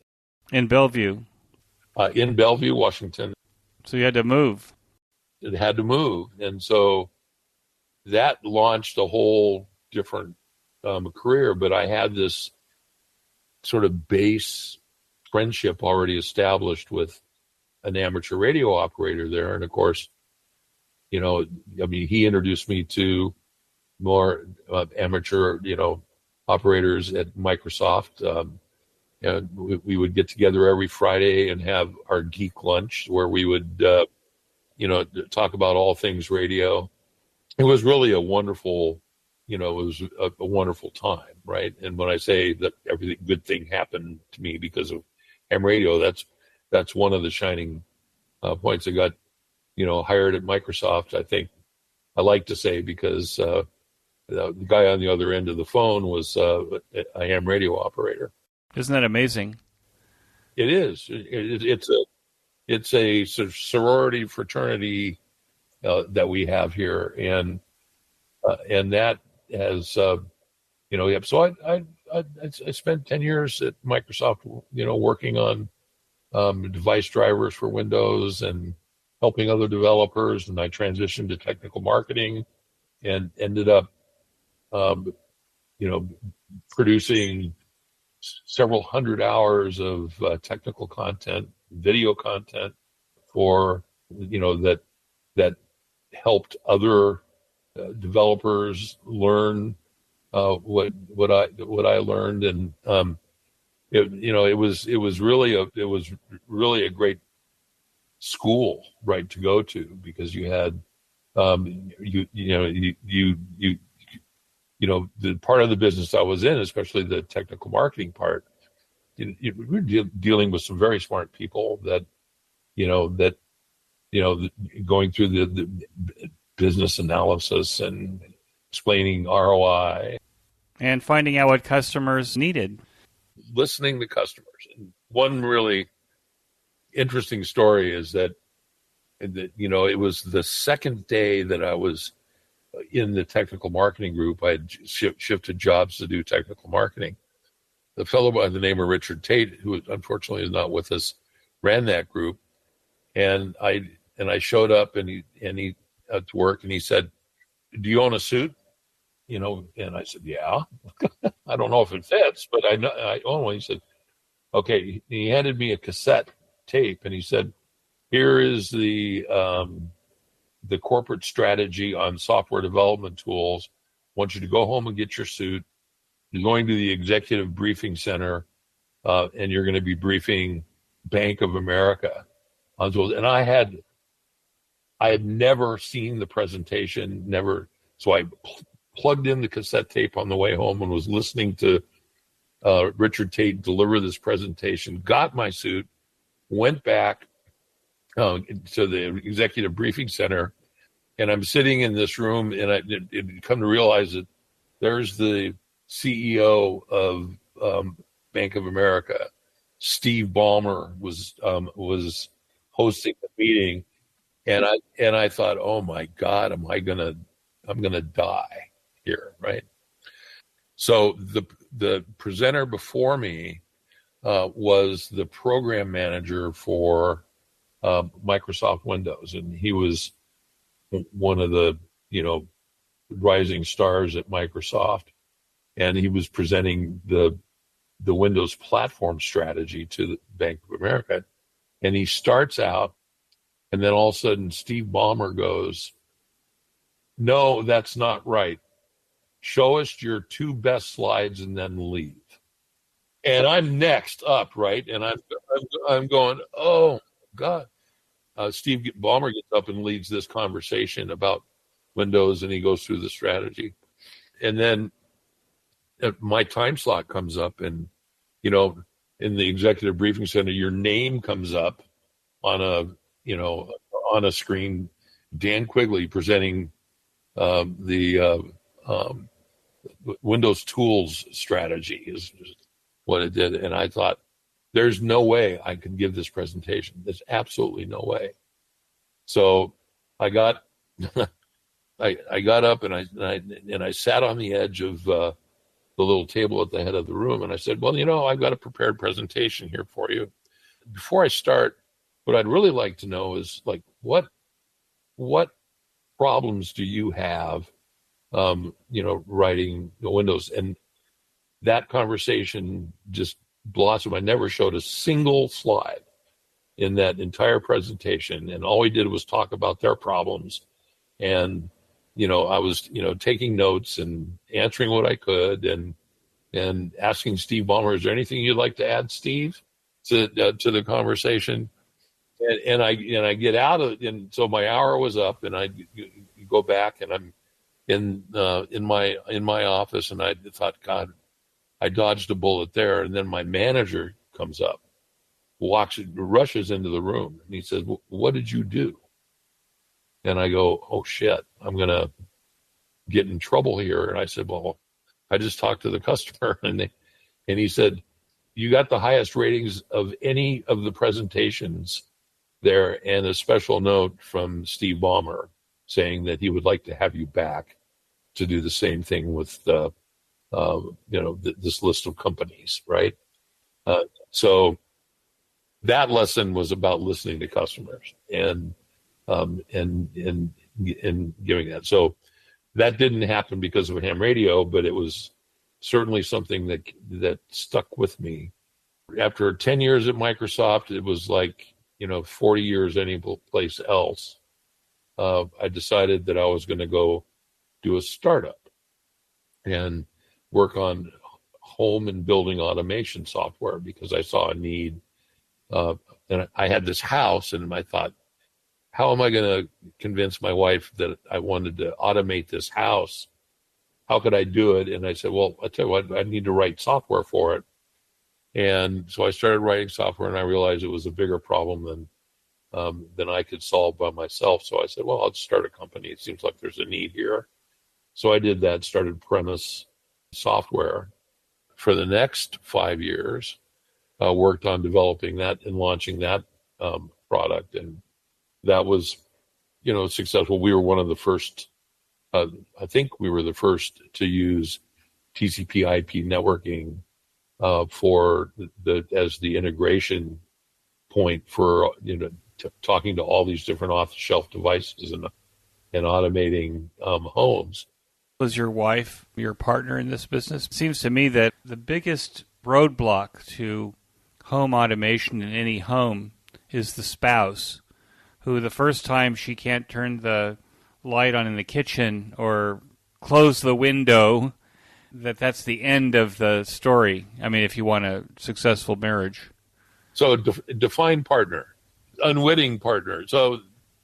in Bellevue.
In Bellevue, Washington.
So you had to move.
It had to move, and so that launched a whole different career. But I had this sort of base friendship already established with an amateur radio operator there, and of course, he introduced me to more amateur, operators at Microsoft. And we would get together every Friday and have our geek lunch where we would, talk about all things radio. It was really a wonderful, it was a wonderful time, right? And when I say that every good thing happened to me because of ham radio, that's one of the shining points. I got, hired at Microsoft, I think I like to say, because the guy on the other end of the phone was a ham radio operator.
Isn't that amazing?
It is. It's a sorority fraternity that we have here, and that has So I spent 10 years at Microsoft, working on device drivers for Windows and helping other developers, and I transitioned to technical marketing and ended up, producing several hundred hours of technical content, video content for, that helped other developers learn what I learned. And it was really a great school, right, to go to, because you had the part of the business I was in, especially the technical marketing part, we're dealing with some very smart people that going through the business analysis and explaining ROI
and finding out what customers needed,
listening to customers. And one really interesting story is that it was the second day that I was in the technical marketing group. I had shifted jobs to do technical marketing. The fellow by the name of Richard Tate, who unfortunately is not with us, ran that group. And I showed up and he to work, and he said, "Do you own a suit?" And I said, "Yeah." I don't know if it fits, but I own one. He said, "Okay." He handed me a cassette tape, and he said, "Here is the corporate strategy on software development tools. I want you to go home and get your suit. You're going to the executive briefing center, and you're going to be briefing Bank of America on tools." And I had never seen the presentation, never. So I plugged in the cassette tape on the way home and was listening to Richard Tate deliver this presentation, got my suit, went back to the executive briefing center, and I'm sitting in this room, and it come to realize that there's the CEO of Bank of America. Steve Ballmer was hosting the meeting, and I thought, oh my God, I'm gonna die here, right? So the presenter before me was the program manager for Microsoft Windows, and he was one of the rising stars at Microsoft, and he was presenting the Windows platform strategy to the Bank of America. And he starts out, and then all of a sudden Steve Ballmer goes, "No, that's not right. Show us your two best slides and then leave." And I'm next up, right? And I'm going, oh God. Steve Ballmer gets up and leads this conversation about Windows, and he goes through the strategy. And then my time slot comes up, and in the executive briefing center, your name comes up on a screen. Dan Quigley presenting the Windows tools strategy is what it did. And I thought, there's no way I can give this presentation. There's absolutely no way. So I got I got up, and I sat on the edge of the little table at the head of the room, and I said, "Well, I've got a prepared presentation here for you. Before I start, what I'd really like to know is, like, what problems do you have, writing Windows?" And that conversation just blossomed. I never showed a single slide in that entire presentation, and all we did was talk about their problems. And I was taking notes and answering what I could, and asking Steve Ballmer, "Is there anything you'd like to add, Steve, to the conversation?" And I get out of it, and so my hour was up, and I go back, and I'm in my office, and I thought, God, I dodged a bullet there. And then my manager comes up, rushes into the room, and he says, "What did you do?" And I go, "Oh shit, I'm gonna get in trouble here." And I said, "Well, I just talked to the customer," and he said, "You got the highest ratings of any of the presentations there, and a special note from Steve Ballmer saying that he would like to have you back to do the same thing with this list of companies," right? So that lesson was about listening to customers and giving that. So that didn't happen because of ham radio, but it was certainly something that stuck with me. After 10 years at Microsoft, it was like, 40 years any place else. I decided that I was going to go do a startup and work on home and building automation software because I saw a need. And I had this house, and I thought, how am I going to convince my wife that I wanted to automate this house? How could I do it? And I said, well, I tell you what, I need to write software for it. And so I started writing software, and I realized it was a bigger problem than I could solve by myself. So I said, well, I'll start a company. It seems like there's a need here. So I did that, started Premise Software. For the next 5 years, worked on developing that and launching that product. And that was, successful. We were one of the first, I think we were the first to use TCP/IP networking as the integration point for, talking to all these different off-the-shelf devices and automating homes.
Was your wife your partner in this business? It seems to me that the biggest roadblock to home automation in any home is the spouse, who the first time she can't turn the light on in the kitchen or close the window, that's the end of the story. I mean, if you want a successful marriage.
So define partner, unwitting partner. So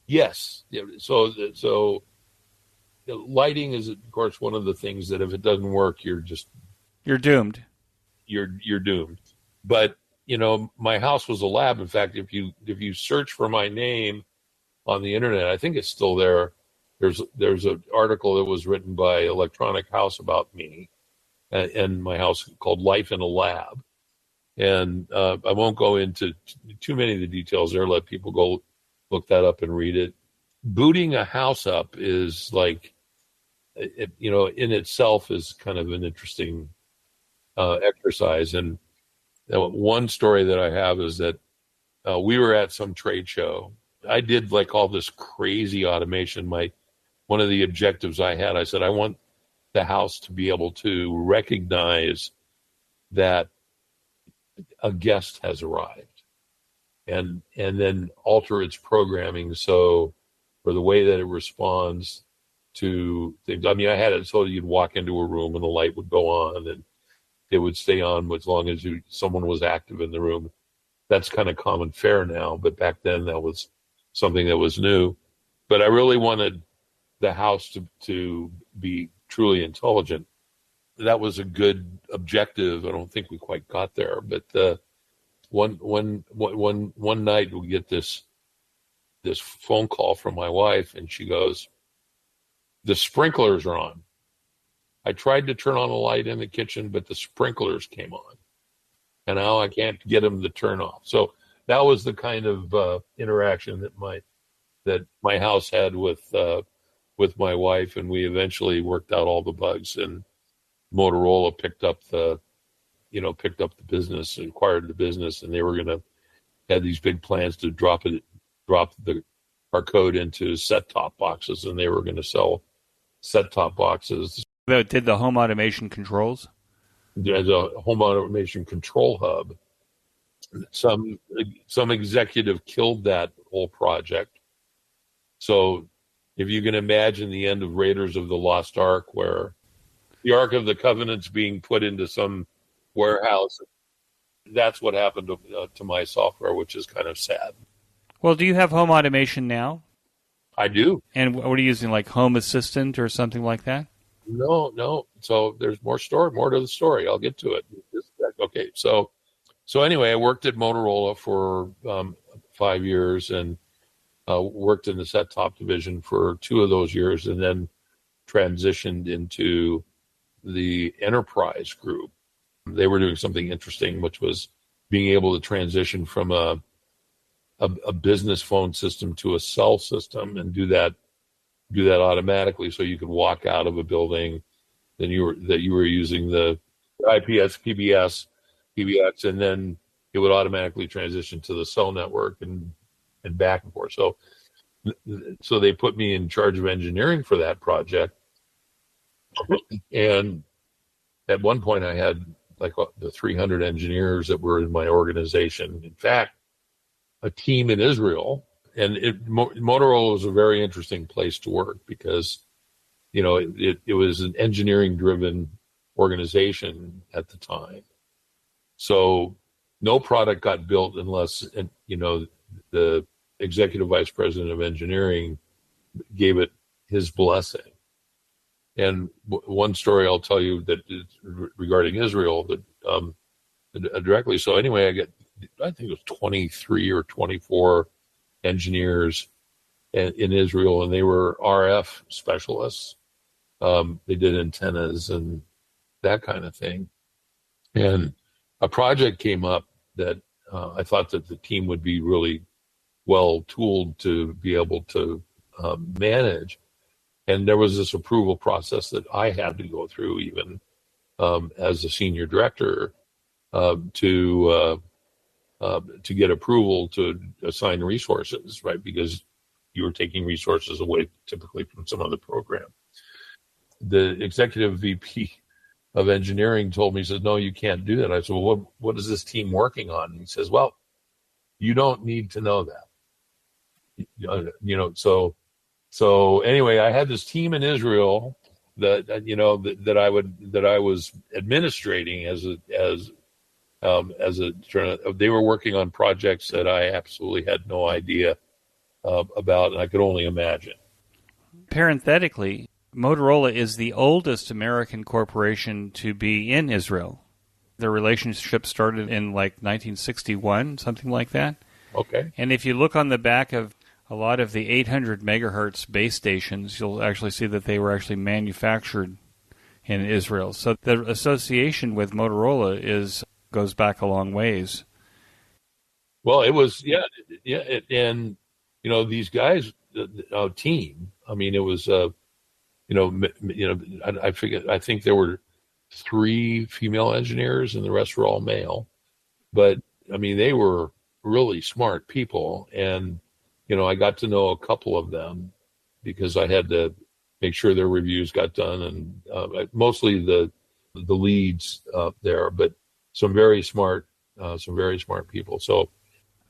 yes. So lighting is, of course, one of the things that if it doesn't work, you're
doomed.
You're doomed. But, my house was a lab. In fact, if you search for my name on the internet, I think it's still there. There's an article that was written by Electronic House about me and my house called Life in a Lab. And I won't go into too many of the details there. Let people go look that up and read it. Booting a house up is like, in itself is kind of an interesting exercise. And one story that I have is that we were at some trade show. I did like all this crazy automation. One of the objectives I had, I said, I want the house to be able to recognize that a guest has arrived and then alter its programming for the way that it responds to things. I mean, I had it so you'd walk into a room and the light would go on and it would stay on as long as someone was active in the room. That's kind of common fare now, but back then that was something that was new. But I really wanted the house to be truly intelligent. That was a good objective. I don't think we quite got there, but one night we get this phone call from my wife, and she goes, "The sprinklers are on. I tried to turn on the light in the kitchen, but the sprinklers came on, and now I can't get them to turn off." So that was the kind of interaction that my house had with my wife, and we eventually worked out all the bugs. And Motorola picked up the business, acquired the business, and they were going to have these big plans to drop our code into set-top boxes, and they were going to sell set-top boxes.
That did the home automation controls?
As a home automation control hub. Some executive killed that whole project. So if you can imagine the end of Raiders of the Lost Ark, where the Ark of the Covenant's being put into some warehouse, that's what happened to my software, which is kind of sad.
Well, do you have home automation now?
I do.
And what are you using, like Home Assistant or something like that?
No. So there's more to the story. I'll get to it. Okay. So anyway, I worked at Motorola for 5 years and worked in the set-top division for 2 of those years, and then transitioned into the enterprise group. They were doing something interesting, which was being able to transition from a business phone system to a cell system and do that automatically, so you could walk out of a building, then you were using the IPS, PBX, and then it would automatically transition to the cell network and back and forth. So they put me in charge of engineering for that project, and at one point I had like the 300 engineers that were in my organization. In fact, a team in Israel, and Motorola was a very interesting place to work because, it was an engineering driven organization at the time. So no product got built unless, the executive vice president of engineering gave it his blessing. And one story I'll tell you that is regarding Israel that directly. So anyway, I think it was 23 or 24 engineers in Israel, and they were RF specialists. They did antennas and that kind of thing. And a project came up that I thought that the team would be really well tooled to be able to manage. And there was this approval process that I had to go through, even as a senior director, to get approval to assign resources, right? Because you were taking resources away typically from some other program. The executive VP of engineering told me, he says, no, you can't do that. I said, well, what is this team working on? And he says, well, you don't need to know that. So anyway, I had this team in Israel that I was administrating as they were working on projects that I absolutely had no idea about, and I could only imagine.
Parenthetically, Motorola is the oldest American corporation to be in Israel. Their relationship started in like 1961, something like that.
Okay.
And if you look on the back of a lot of the 800 megahertz base stations, you'll actually see that they were actually manufactured in Israel. So the association with Motorola goes back a long ways.
Well, it was, and these guys, team. I mean, it was, I forget. I think there were 3 female engineers, and the rest were all male. But I mean, they were really smart people, and I got to know a couple of them because I had to make sure their reviews got done, and mostly the leads there, but some very smart people. So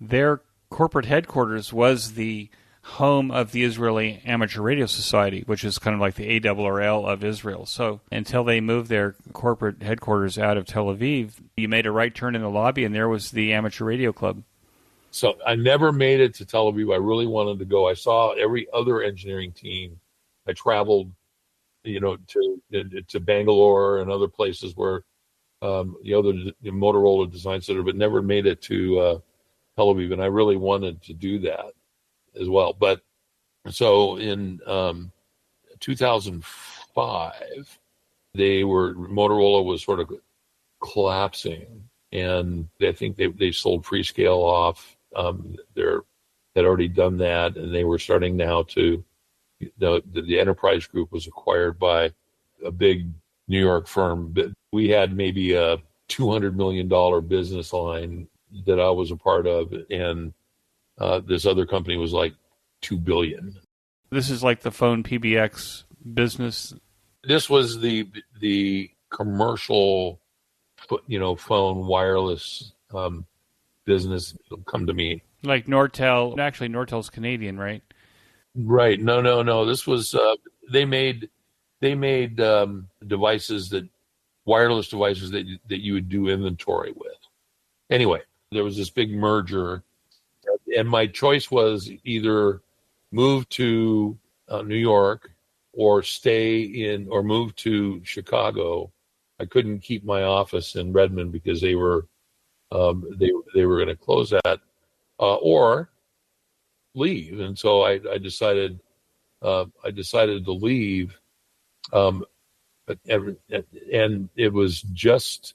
their corporate headquarters was the home of the Israeli Amateur Radio Society, which is kind of like the ARRL of Israel. So until they moved their corporate headquarters out of Tel Aviv, you made a right turn in the lobby, and there was the Amateur Radio Club.
So I never made it to Tel Aviv. I really wanted to go. I saw every other engineering team. I traveled, to Bangalore and other places where the other Motorola Design Center, but never made it to Tel Aviv. And I really wanted to do that as well. But so in 2005, Motorola was sort of collapsing, and I think they sold Freescale off. They had already done that, and they were starting now to, the enterprise group was acquired by a big New York firm. But we had maybe a $200 million business line that I was a part of, and this other company was like $2 billion.
This is like the phone PBX business.
This was the commercial, phone wireless business. Come to me.
Like Nortel. Actually, Nortel's Canadian, right?
Right. No. This was they made devices wireless devices that you would do inventory with. Anyway, there was this big merger, and my choice was either move to New York or move to Chicago. I couldn't keep my office in Redmond because they were going to close that, or leave. And so I decided to leave. And it was just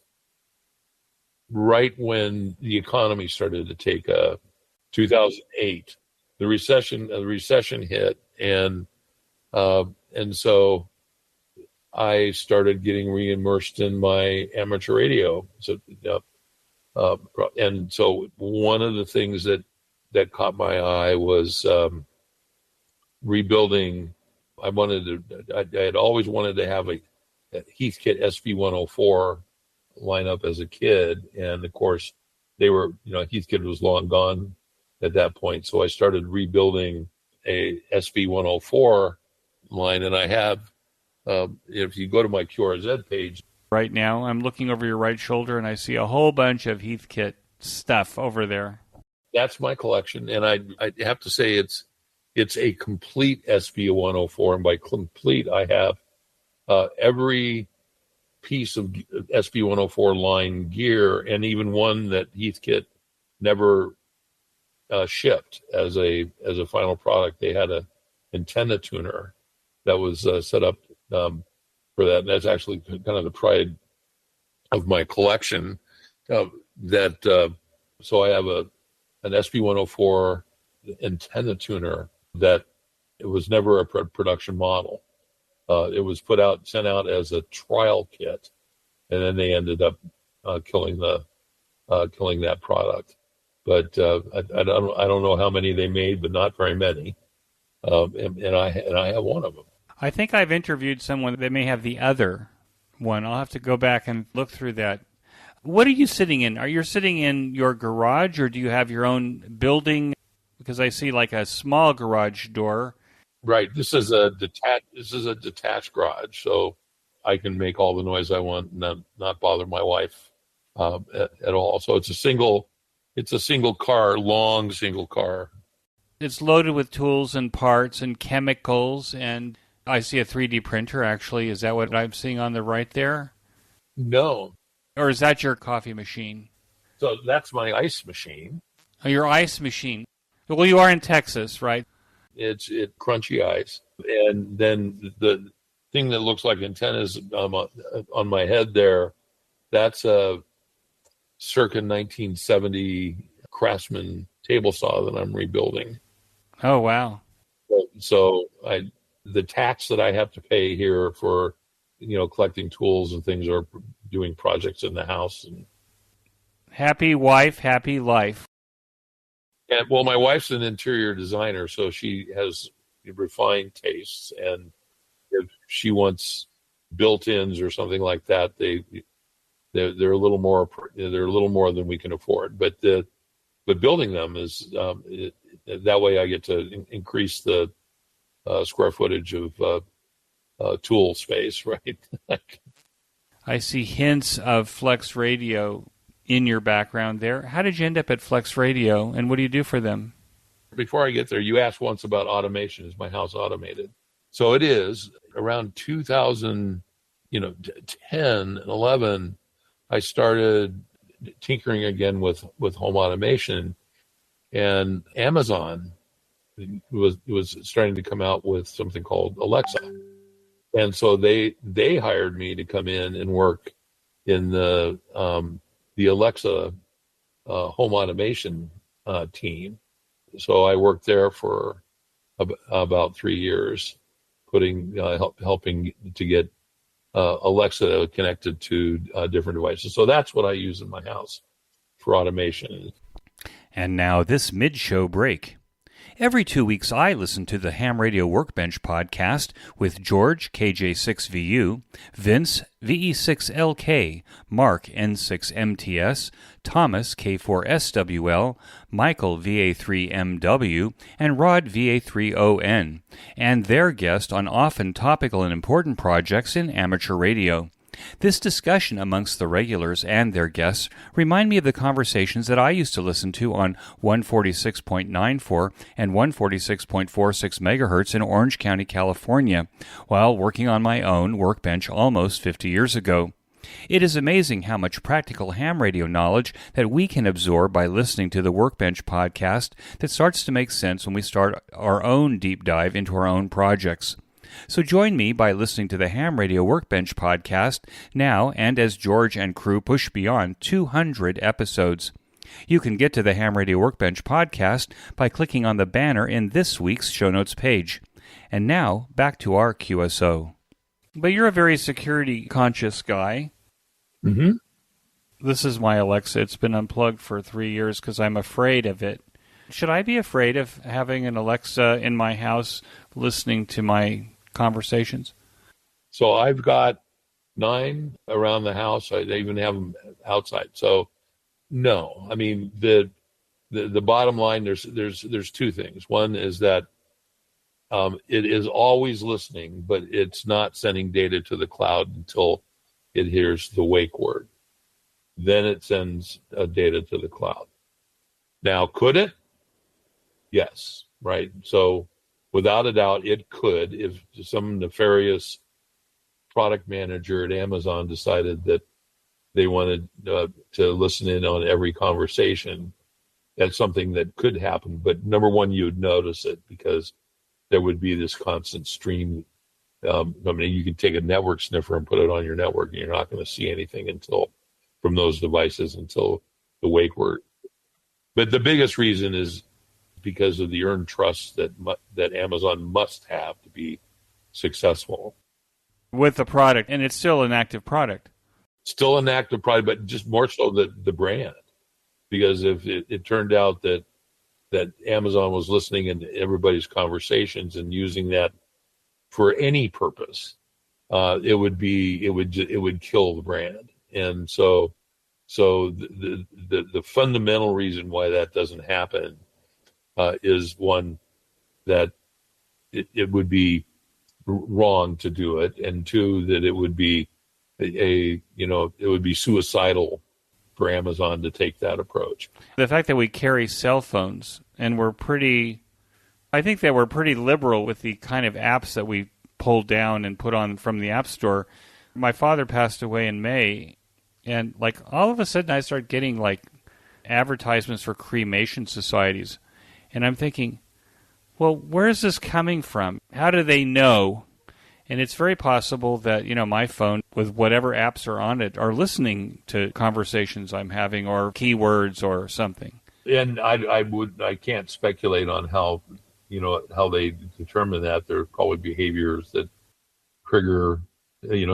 right when the economy started to take 2008, the recession hit, and so I started getting re-immersed in my amateur radio. So, and so one of the things that caught my eye was rebuilding. I had always wanted to have Heathkit SV104 lineup as a kid. And of course, they were, Heathkit was long gone at that point. So I started rebuilding a SV104 line. And I have, if you go to my QRZ page.
Right now, I'm looking over your right shoulder and I see a whole bunch of Heathkit stuff over there.
That's my collection. And I have to say it's a complete SV104. And by complete, I have every piece of SV104 line gear, and even one that Heathkit never shipped as a final product. They had a antenna tuner that was set up for that, and that's actually kind of the pride of my collection. So I have an SV104 antenna tuner that it was never a production model. It was sent out as a trial kit, and then they ended up killing that product. But I don't know how many they made, but not very many. And I have one of them.
I think I've interviewed someone that may have the other one. I'll have to go back and look through that. What are you sitting in? Are you sitting in your garage, or do you have your own building? Because I see like a small garage door.
Right. This is a detached garage, so I can make all the noise I want and not bother my wife at all. So it's a single car, long single car.
It's loaded with tools and parts and chemicals, and I see a 3D printer, actually. Is that what I'm seeing on the right there?
No.
Or is that your coffee machine?
So that's my ice machine.
Oh, your ice machine. Well, you are in Texas, right?
It's crunchy ice. And then the thing that looks like antennas on my head there, that's a circa 1970 Craftsman table saw that I'm rebuilding.
Oh, wow.
So the tax that I have to pay here for, collecting tools and things or doing projects in the house. And
happy wife, happy life.
And, well, my wife's an interior designer, so she has refined tastes. And if she wants built-ins or something like that, they're a little more than we can afford. But building them is that way I get to increase the square footage of tool space, right?
I see hints of Flex Radio in your background there. How did you end up at Flex Radio, and what do you do for them?
Before I get there, you asked once about automation. Is my house automated? So it is. Around 2010 and 11, I started tinkering again with home automation, and Amazon was starting to come out with something called Alexa. And so they hired me to come in and work in the Alexa home automation team. So I worked there for about 3 years, helping to get Alexa connected to different devices. So that's what I use in my house for automation.
And now this mid-show break. Every 2 weeks, I listen to the Ham Radio Workbench podcast with George, KJ6VU, Vince, VE6LK, Mark, N6MTS, Thomas, K4SWL, Michael, VA3MW, and Rod, VA3ON, and their guest on often topical and important projects in amateur radio. This discussion amongst the regulars and their guests remind me of the conversations that I used to listen to on 146.94 and 146.46 megahertz in Orange County, California, while working on my own workbench almost 50 years ago. It is amazing how much practical ham radio knowledge that we can absorb by listening to the Workbench podcast that starts to make sense when we start our own deep dive into our own projects. So join me by listening to the Ham Radio Workbench podcast now and as George and crew push beyond 200 episodes. You can get to the Ham Radio Workbench podcast by clicking on the banner in this week's show notes page. And now, back to our QSO. But you're a very security-conscious guy.
Mm-hmm.
This is my Alexa. It's been unplugged for 3 years because I'm afraid of it. Should I be afraid of having an Alexa in my house listening to my conversations?
So I've got 9 around the house. I even have them outside. So no, I mean the bottom line. There's two things. One is that it is always listening, but it's not sending data to the cloud until it hears the wake word. Then it sends data to the cloud. Now, could it? Yes, right. So without a doubt, it could if some nefarious product manager at Amazon decided that they wanted to listen in on every conversation. That's something that could happen. But number one, you'd notice it because there would be this constant stream. I mean, you can take a network sniffer and put it on your network, and you're not going to see anything until from those devices until the wake word. But the biggest reason is because of the earned trust that Amazon must have to be successful
with the product, and it's still an active product.
Still an active product, but just more so the brand. Because if it turned out that Amazon was listening in everybody's conversations and using that for any purpose, it would kill the brand. And so the fundamental reason why that doesn't happen is one that it would be wrong to do it, and two that it would be it would be suicidal for Amazon to take that approach.
The fact that we carry cell phones and I think that we're pretty liberal with the kind of apps that we pull down and put on from the App Store. My father passed away in May, and like all of a sudden I started getting like advertisements for cremation societies. And I'm thinking, well, where is this coming from? How do they know? And it's very possible that, my phone, with whatever apps are on it, are listening to conversations I'm having or keywords or something.
And I can't speculate on how they determine that. There are probably behaviors that trigger,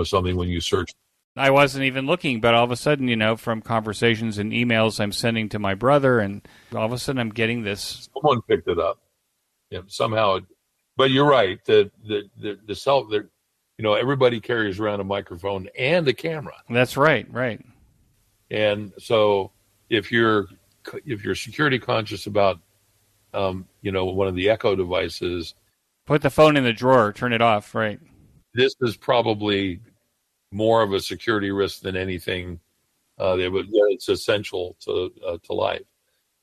something when you search.
I wasn't even looking, but all of a sudden, from conversations and emails I'm sending to my brother, and all of a sudden I'm getting this.
Someone picked it up. Somehow. But you're right. The cell, everybody carries around a microphone and a camera.
That's right.
And so if you're security conscious about, one of the Echo devices,
put the phone in the drawer, turn it off. Right.
This is probably more of a security risk than anything. It's essential to life.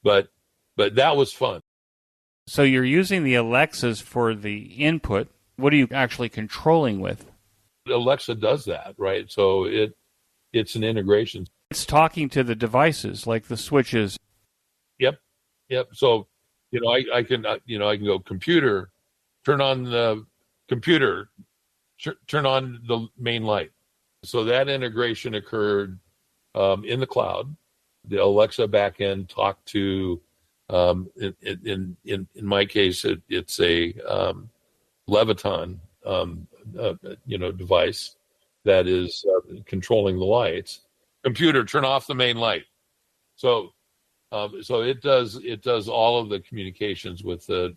But that was fun.
So you're using the Alexas for the input. What are you actually controlling with?
Alexa does that, right? So it's an integration.
It's talking to the devices, like the switches.
Yep. So, I can go computer, turn on the computer, turn on the main light. So that integration occurred in the cloud. The Alexa backend talked to. In my case, it's a Leviton, device that is controlling the lights. Computer, turn off the main light. So it does all of the communications with the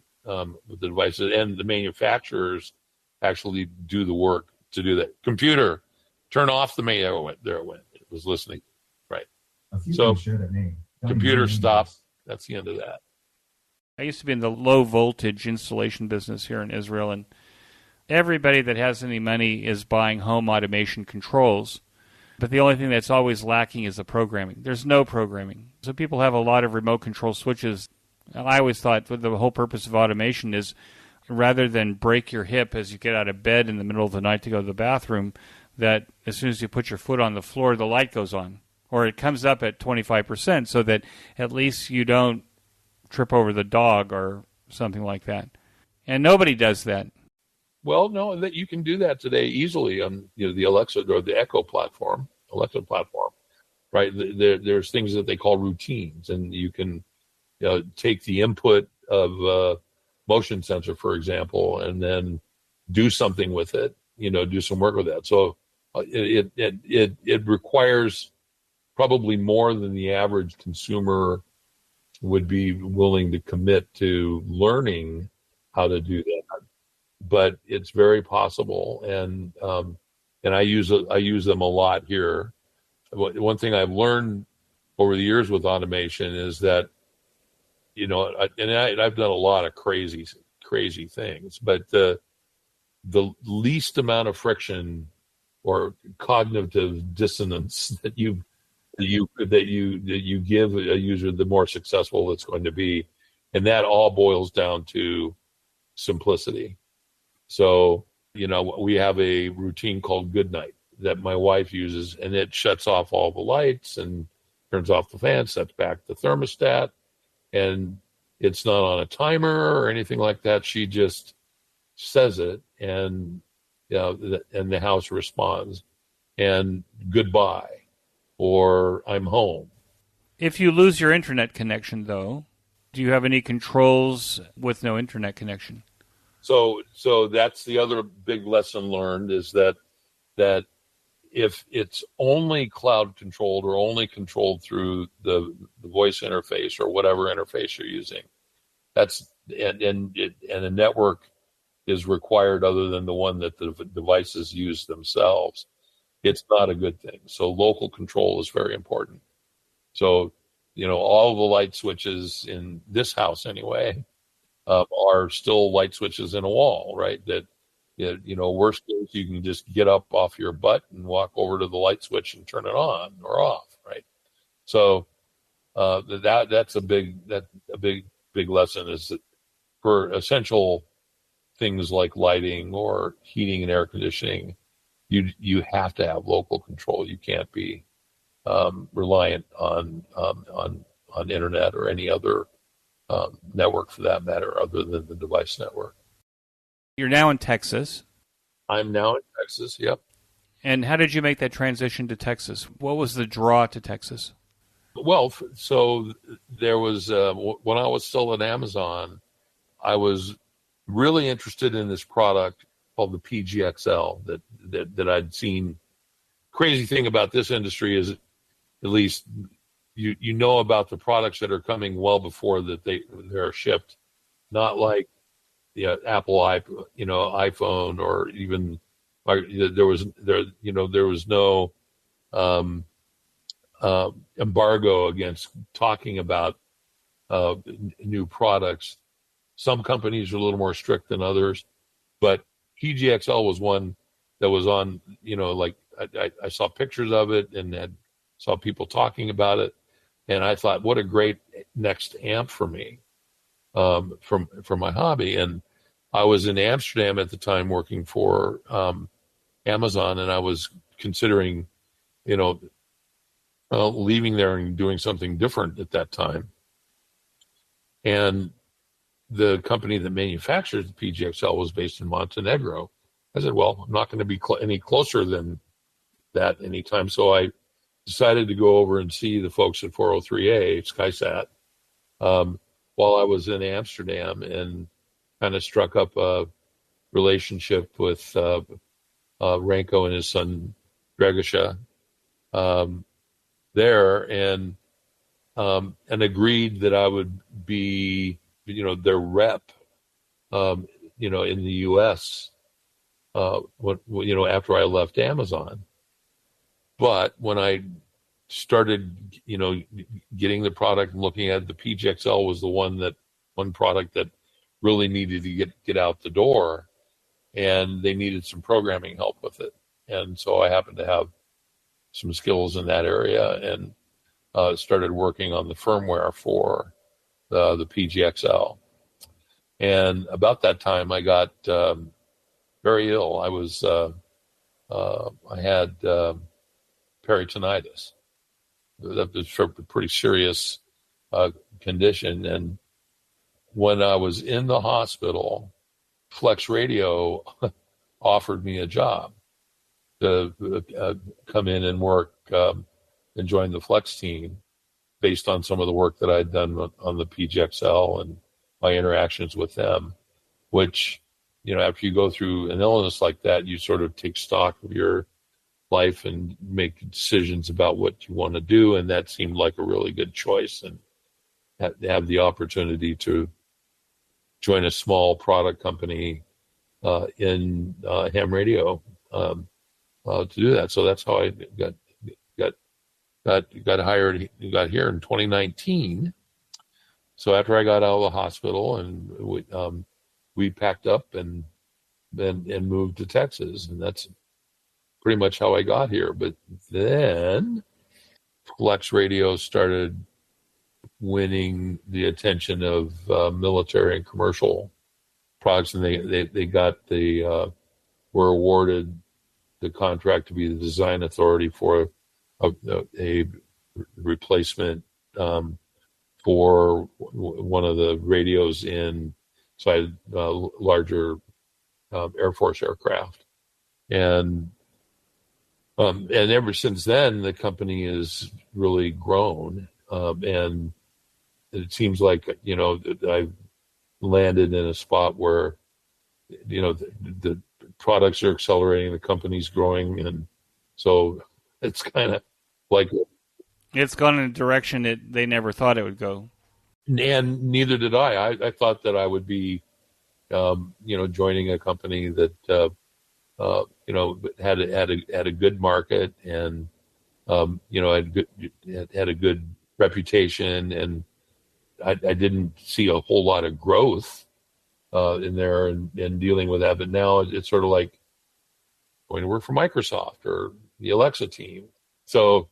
devices, and the manufacturers actually do the work to do that. Computer, turn off the main. There it went. It was listening, right? So computer, stop. That's the end of that.
I used to be in the low voltage installation business here in Israel, and everybody that has any money is buying home automation controls. But the only thing that's always lacking is the programming. There's no programming. So people have a lot of remote control switches. I always thought the whole purpose of automation is rather than break your hip as you get out of bed in the middle of the night to go to the bathroom, that as soon as you put your foot on the floor, the light goes on. Or it comes up at 25% so that at least you don't trip over the dog or something like that. And nobody does that.
Well, no, that you can do that today easily on the Alexa or the Echo platform, Alexa platform, right? There's things that they call routines, and you can take the input of motion sensor, for example, and then do something with it. Do some work with that. So it requires probably more than the average consumer would be willing to commit to learning how to do that. But it's very possible. And and I use them a lot here. One thing I've learned over the years with automation is that, I've done a lot of crazy things, but the least amount of friction or cognitive dissonance that you give a user, the more successful it's going to be, and that all boils down to simplicity. So, we have a routine called Good Night that my wife uses, and it shuts off all the lights and turns off the fan, sets back the thermostat, and it's not on a timer or anything like that. She just says it, and and the house responds, and goodbye, or I'm home.
If you lose your internet connection, though, do you have any controls with no internet connection?
So that's the other big lesson learned, is that if it's only cloud controlled or only controlled through the voice interface or whatever interface you're using, and a network is required other than the one that the devices use themselves, it's not a good thing. So local control is very important. So, all the light switches in this house anyway are still light switches in a wall, right? That, worst case, you can just get up off your butt and walk over to the light switch and turn it on or off, right? So that's a big lesson, is that for essential things like lighting or heating and air conditioning, you have to have local control. You can't be reliant on internet or any other network for that matter, other than the device network.
You're now in Texas.
I'm now in Texas. Yep.
And how did you make that transition to Texas? What was the draw to Texas?
Well, so there was when I was still at Amazon, I was really interested in this product called the PGXL that I'd seen. Crazy thing about this industry is, at least you know about the products that are coming well before that they're shipped, not like the Apple iPhone, or even there was no embargo against talking about new products. Some companies are a little more strict than others, but PGXL was one that was on, I saw pictures of it and saw people talking about it. And I thought, what a great next amp for me, from my hobby. And I was in Amsterdam at the time working for Amazon, and I was considering, leaving there and doing something different at that time. And the company that manufactures the PGXL was based in Montenegro. I said, well, I'm not going to be any closer than that anytime. So I decided to go over and see the folks at 403A, SkySat, while I was in Amsterdam, and kind of struck up a relationship with Ranko and his son, Dragisha, there, and agreed that I would be, their rep, in the U.S., after I left Amazon. But when I started, getting the product and looking at it, the PGXL was the one product that really needed to get out the door, and they needed some programming help with it. And so I happened to have some skills in that area, and started working on the firmware for the PGXL. And about that time, I got very ill. I had peritonitis. That was a pretty serious condition. And when I was in the hospital, Flex Radio offered me a job to come in and work and join the Flex team, based on some of the work that I'd done on the PGXL and my interactions with them, which, after you go through an illness like that, you sort of take stock of your life and make decisions about what you want to do. And that seemed like a really good choice, and have the opportunity to join a small product company in ham radio to do that. So that's how I got got here in 2019. So after I got out of the hospital, and we packed up and moved to Texas, and that's pretty much how I got here. But then Flex Radio started winning the attention of military and commercial products, and they got were awarded the contract to be the design authority for a replacement for one of the radios inside larger Air Force aircraft, and ever since then the company has really grown, and it seems like I've landed in a spot where the products are accelerating, the company's growing, and so it's kind of like
It's gone in a direction that they never thought it would go.
and neither did I thought that I would be joining a company that had a good market, and had a good reputation, and I didn't see a whole lot of growth in there, and dealing with that. But now it's sort of like going to work for Microsoft or the Alexa team. So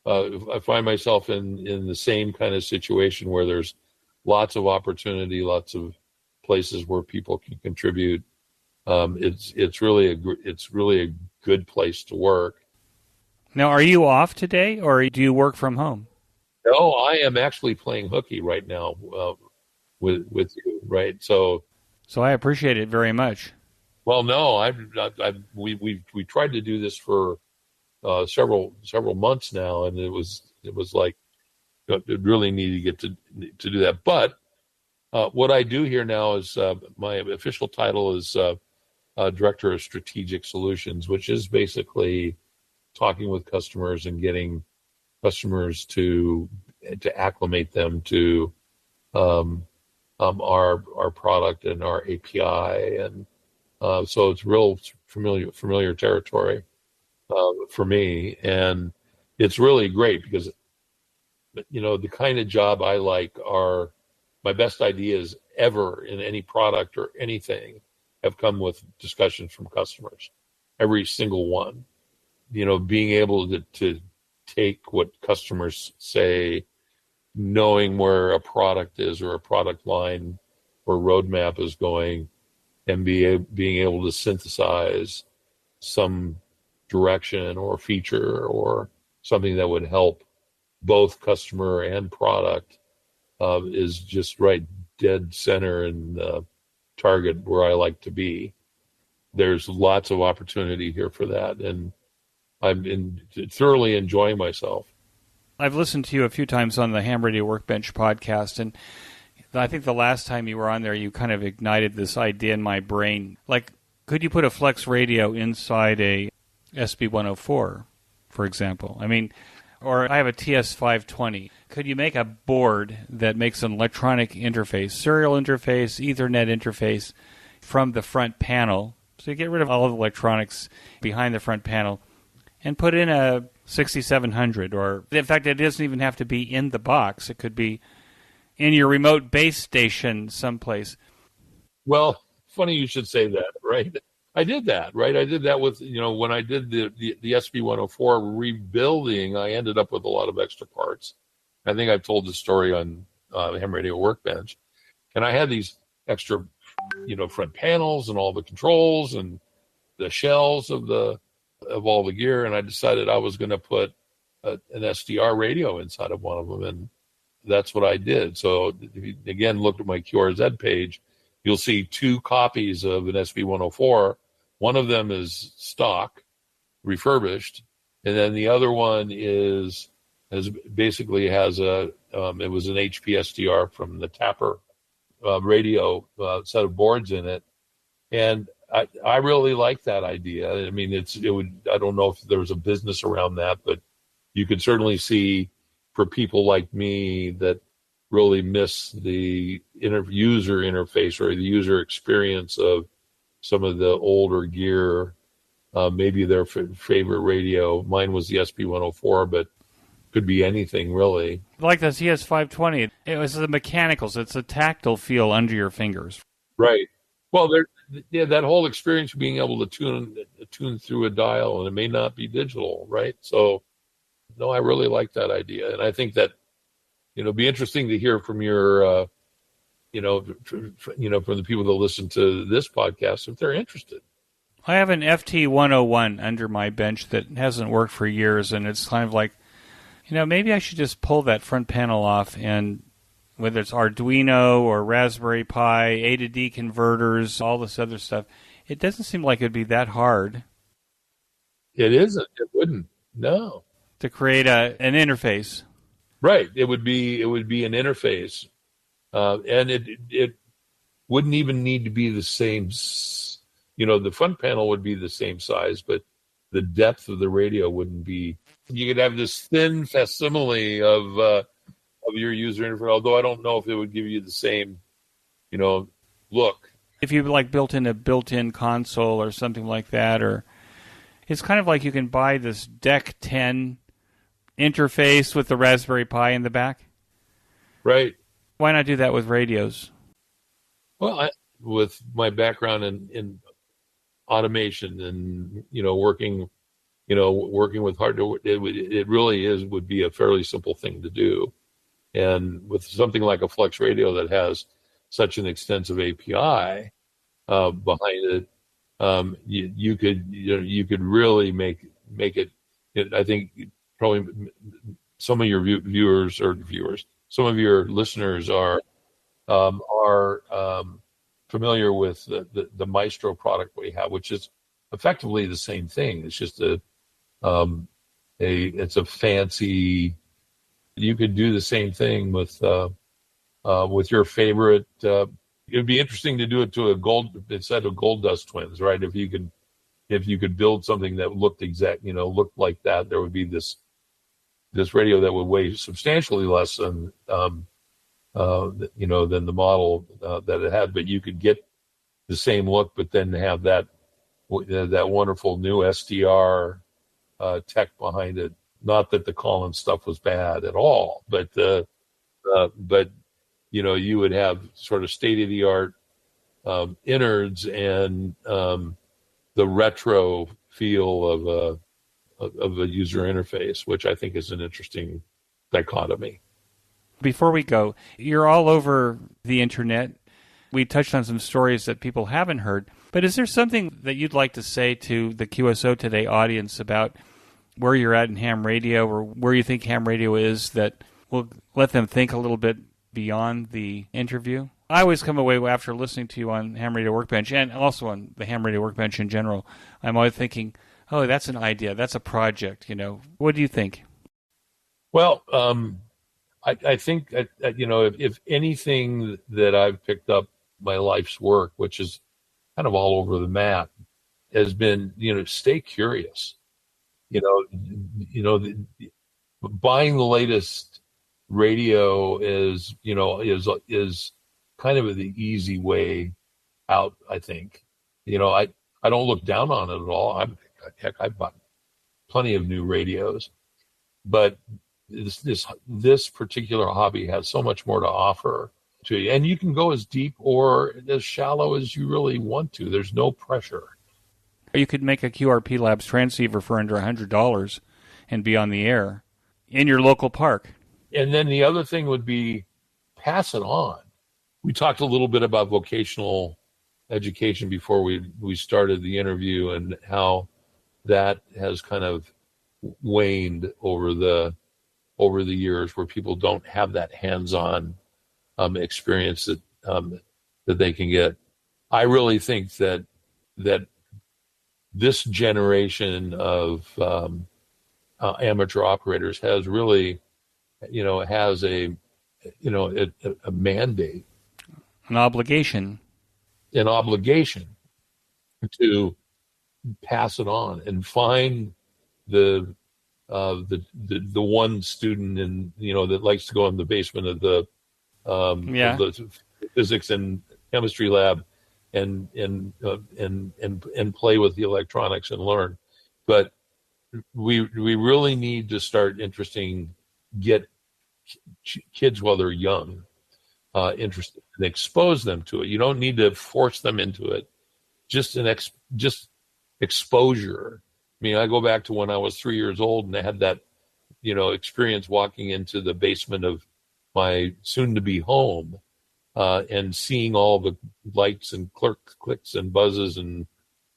I find myself in the same kind of situation where there's lots of opportunity, lots of places where people can contribute. It's really a good place to work.
Now, are you off today, or do you work from home?
No, I am actually playing hooky right now with you, right? So
I appreciate it very much.
well, no, we tried to do this for several months now, and it was like it really needed to get to do that. But what I do here now is my official title is Director of Strategic Solutions, which is basically talking with customers and getting customers to acclimate them to our product and our API, and so it's real familiar territory for me, and it's really great because the kind of job I like are my best ideas ever in any product or anything have come with discussions from customers, every single one. Being able to take what customers say, knowing where a product is or a product line or roadmap is going, and being able to synthesize some direction or feature or something that would help both customer and product is just right dead center and target where I like to be. There's lots of opportunity here for that, and I'm thoroughly enjoying myself.
I've listened to you a few times on the Ham Radio Workbench podcast, and I think the last time you were on there, you kind of ignited this idea in my brain. Like, could you put a Flex radio inside a SB104, for example? I mean, or I have a TS520. Could you make a board that makes an electronic interface, serial interface, Ethernet interface from the front panel? So you get rid of all of the electronics behind the front panel and put in a 6700, or in fact, it doesn't even have to be in the box. It could be in your remote base station someplace.
Well, funny you should say that, right? I did that, right? I did that with, when I did the SB104 rebuilding, I ended up with a lot of extra parts. I think I've told the story on Ham Radio Workbench. And I had these extra, front panels and all the controls and the shells of all the gear. And I decided I was going to put an SDR radio inside of one of them. And that's what I did. So if you, again, look at my QRZ page, you'll see two copies of an SB104. One of them is stock, refurbished, and then the other one basically has it was an HP SDR from the Tapper radio set of boards in it, and I really like that idea. I mean, I don't know if there was a business around that, but you could certainly see for people like me that really miss the user interface or the user experience of some of the older gear maybe their favorite radio. Mine was the SP104, but could be anything really.
Like the CS520, it was the mechanicals. It's a tactile feel under your fingers.
Right. Well, that whole experience of being able to tune through a dial, and it may not be digital, right? So, no, I really like that idea, and I think that it'd be interesting to hear from your, from the people that listen to this podcast if they're interested.
I have an FT101 under my bench that hasn't worked for years, and it's kind of like, maybe I should just pull that front panel off, and whether it's Arduino or Raspberry Pi, A to D converters, all this other stuff, it doesn't seem like it'd be that hard.
It isn't. It wouldn't. No.
To create an interface.
Right. It would be an interface, and it wouldn't even need to be the same. The front panel would be the same size, but the depth of the radio wouldn't be. You could have this thin facsimile of your user interface, although I don't know if it would give you the same, look.
If you built in a built-in console or something like that, or it's kind of like you can buy this DEC 10 interface with the Raspberry Pi in the back.
Right.
Why not do that with radios?
Well, with my background in automation and working with hardware, it really would be a fairly simple thing to do. And with something like a Flex radio that has such an extensive API behind it, you could really make it. I think probably some of your some of your listeners are familiar with the Maestro product we have, which is effectively the same thing. It's just it's a fancy. You could do the same thing with your favorite. It would be interesting to do it to instead of Gold Dust Twins, right? If you could build something that looked looked like that, there would be this radio that would weigh substantially less than than the model that it had, but you could get the same look, but then have that wonderful new SDR tech behind it. Not that the Collins stuff was bad at all, but you would have sort of state of the art innards and the retro feel of a user interface, which I think is an interesting dichotomy.
Before we go, you're all over the internet. We touched on some stories that people haven't heard, but is there something that you'd like to say to the QSO Today audience about where you're at in ham radio, or where you think ham radio is, that will let them think a little bit beyond the interview? I always come away after listening to you on Ham Radio Workbench, and also on the Ham Radio Workbench in general, I'm always thinking, oh, that's an idea, that's a project. What do you think?
Well, I think if anything that I've picked up my life's work, which is kind of all over the map, has been stay curious. Buying the latest radio is kind of the easy way out. I think I don't look down on it at all. I've bought plenty of new radios, but this particular hobby has so much more to offer to you, and you can go as deep or as shallow as you really want to. There's no pressure.
You could make a QRP Labs transceiver for under $100 and be on the air in your local park.
And then the other thing would be pass it on. We talked a little bit about vocational education before we started the interview, and how that has kind of waned over the years, where people don't have that hands-on experience that they can get. I really think that this generation of amateur operators has really, has a mandate,
an obligation
to pass it on and find the one student that likes to go in the basement of the physics and chemistry lab and play with the electronics and learn. But we really need to start get kids while they're young interested and expose them to it. You don't need to force them into it. Just just exposure. I mean, I go back to when I was 3 years old and I had that, experience walking into the basement of my soon-to-be home and seeing all the lights and clicks and buzzes and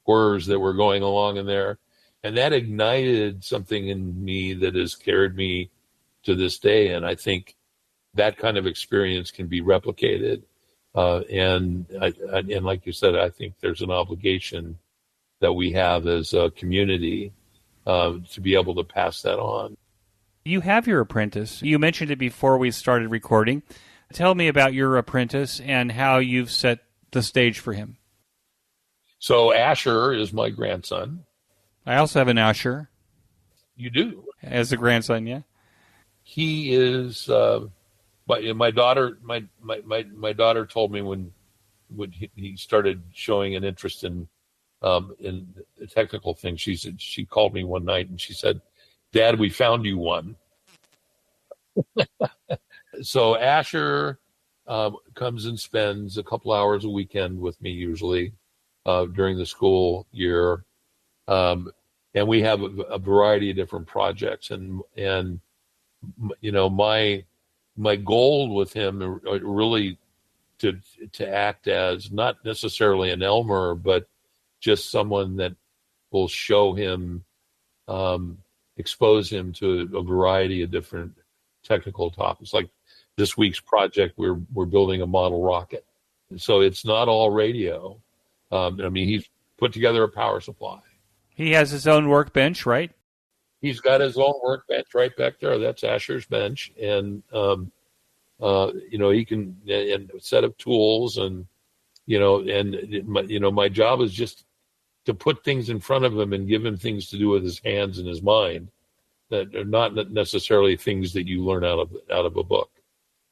whirs that were going along in there. And that ignited something in me that has carried me to this day. And I think that kind of experience can be replicated. And like you said, I think there's an obligation that we have as a community to be able to pass that on.
You have your apprentice. You mentioned it before we started recording. Tell me about your apprentice and how you've set the stage for him.
So Asher is my grandson.
I also have an Asher.
You do?
As a grandson, yeah.
He is. My daughter. My daughter told me when he started showing an interest in technical things. She called me one night and she said, "Dad, we found you one." So Asher comes and spends a couple hours a weekend with me usually during the school year. And we have a variety of different projects, and my goal with him really to act as not necessarily an Elmer, but just someone that will show him, expose him to a variety of different technical topics. Like this week's project, we're building a model rocket, so it's not all radio. He's put together a power supply. He
has his own workbench, right?
He's got his own workbench right back there. That's Asher's bench, and he can and set up tools, and my job is just to put things in front of him and give him things to do with his hands and his mind that are not necessarily things that you learn out of a book.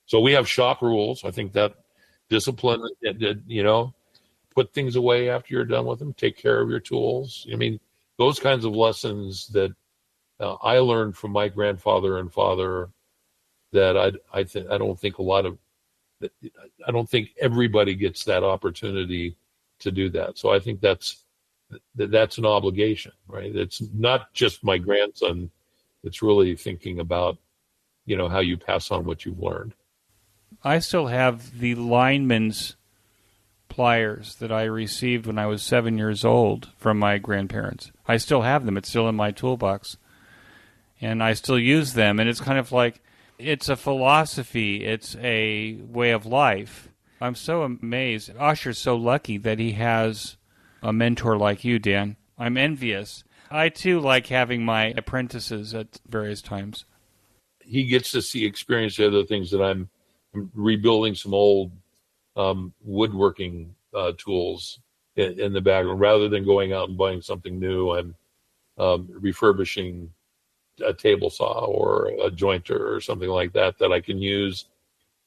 So we have shop rules. I think that discipline, put things away after you're done with them, take care of your tools. I mean, those kinds of lessons that I learned from my grandfather and father that I don't think everybody gets that opportunity to do that. So I think that's an obligation, right? It's not just my grandson. It's really thinking about, how you pass on what you've learned.
I still have the lineman's pliers that I received when I was 7 years old from my grandparents. I still have them. It's still in my toolbox. And I still use them. And it's kind of like, it's a philosophy. It's a way of life. I'm so amazed. Asher's so lucky that he has a mentor like you, Dan. I'm envious. I, too, like having my apprentices at various times.
He gets to experience the other things that I'm rebuilding some old woodworking tools in the background. Rather than going out and buying something new, I'm refurbishing a table saw or a jointer or something like that I can use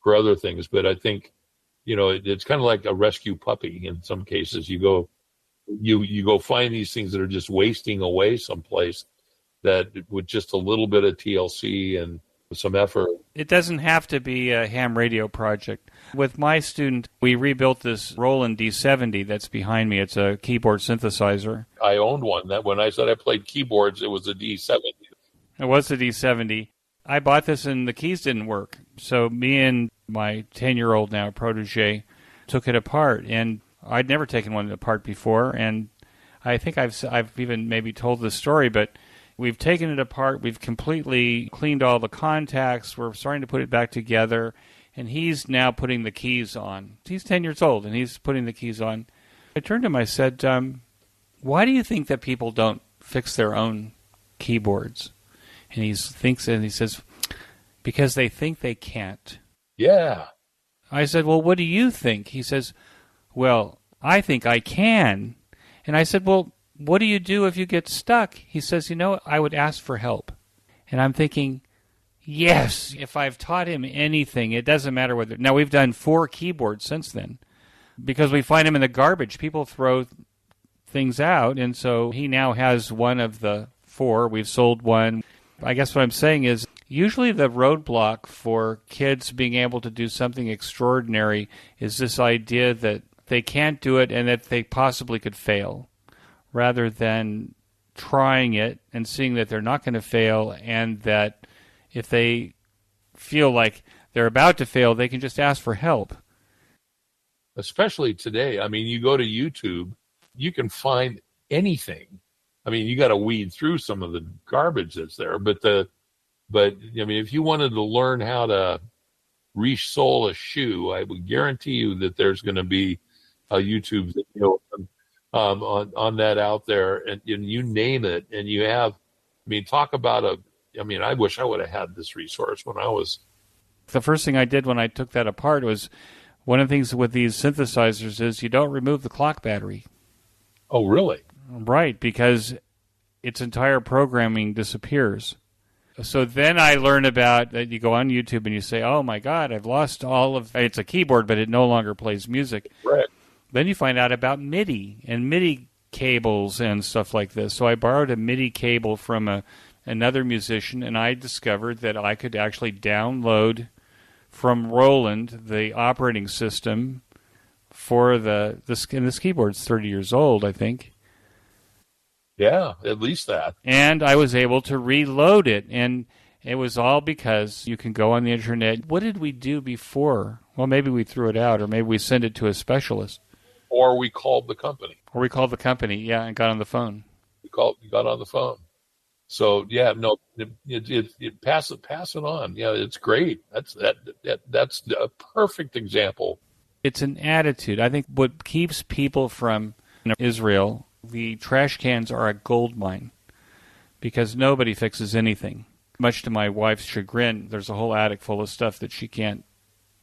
for other things. But I think, it's kind of like a rescue puppy in some cases. You go find these things that are just wasting away someplace, that with just a little bit of TLC and some effort.
It doesn't have to be a ham radio project. With my student, we rebuilt this Roland D70 that's behind me. It's a keyboard synthesizer.
I owned one. That when I said I played keyboards, it was a D70.
It was a D70. I bought this and the keys didn't work. So me and my 10-year-old now protege took it apart, and I'd never taken one apart before, and I think I've even maybe told this story, but we've taken it apart. We've completely cleaned all the contacts. We're starting to put it back together, and he's now putting the keys on. He's 10 years old, and he's putting the keys on. I turned to him, I said, why do you think that people don't fix their own keyboards? And he says, because they think they can't.
Yeah.
I said, well, what do you think? He says, well, I think I can. And I said, well, what do you do if you get stuck? He says, I would ask for help. And I'm thinking, yes, if I've taught him anything, it doesn't matter whether... Now, we've done 4 keyboards since then. because we find them in the garbage. People throw things out, and so he now has one of the 4. We've sold one. I guess what I'm saying is usually the roadblock for kids being able to do something extraordinary is this idea that they can't do it and that they possibly could fail, rather than trying it and seeing that they're not going to fail, and that if they feel like they're about to fail, they can just ask for help.
Especially today. I mean, you go to YouTube, you can find anything. I mean, you got to weed through some of the garbage that's there, but I mean, if you wanted to learn how to resole a shoe, I would guarantee you that there's going to be a YouTube video on that out there, and you name it, and you have. I mean, talk about I wish I would have had this resource when I was.
The first thing I did when I took that apart was, one of the things with these synthesizers is you don't remove the clock battery.
Oh, really?
Right, because its entire programming disappears. So then I learned about that. You go on YouTube and you say, oh my God, I've lost all of, it's a keyboard, but it no longer plays music.
Right.
Then you find out about MIDI and MIDI cables and stuff like this. So I borrowed a MIDI cable from another musician, and I discovered that I could actually download from Roland the operating system for this keyboard's 30 years old, I think.
Yeah, at least that.
And I was able to reload it, and it was all because you can go on the internet. What did we do before? Well, maybe we threw it out, or maybe we sent it to a specialist.
Or we called the company.
Yeah, and got on the phone.
We got on the phone. So yeah, no, it pass it on. Yeah, it's great. That's a perfect example.
It's an attitude. I think what keeps people from Israel, the trash cans are a gold mine, because nobody fixes anything. Much to my wife's chagrin, there's a whole attic full of stuff that she can't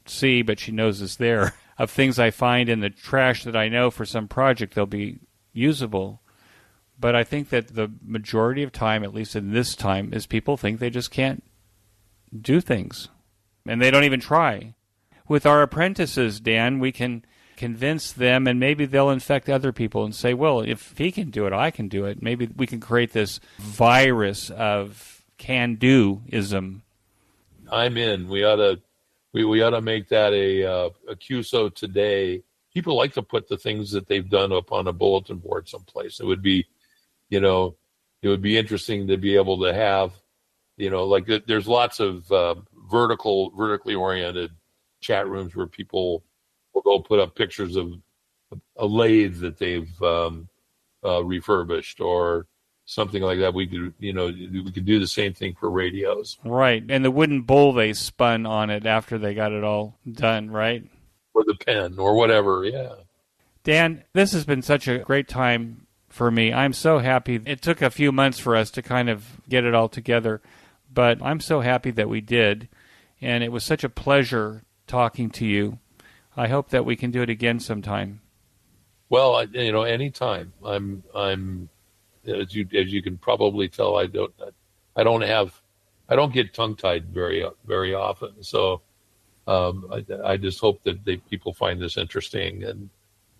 see, but she knows is there, of things I find in the trash that I know for some project they'll be usable. But I think that the majority of time, at least in this time, is people think they just can't do things. And they don't even try. With our apprentices, Dan, we can convince them, and maybe they'll infect other people and say, well, if he can do it, I can do it. Maybe we can create this virus of can-do-ism.
I'm in. We ought to make that a QSO today. People like to put the things that they've done up on a bulletin board someplace. It would be interesting to be able to have, like there's lots of vertically oriented chat rooms where people will go put up pictures of a lathe that they've refurbished or something like that. We could do the same thing for radios.
Right, and the wooden bowl they spun on it after they got it all done, right?
Or the pen or whatever, yeah.
Dan, this has been such a great time for me. I'm so happy. It took a few months for us to kind of get it all together, but I'm so happy that we did, and it was such a pleasure talking to you. I hope that we can do it again sometime.
Well, anytime. I'm as you can probably tell, I don't get tongue tied very often. So I just hope that people find this interesting, and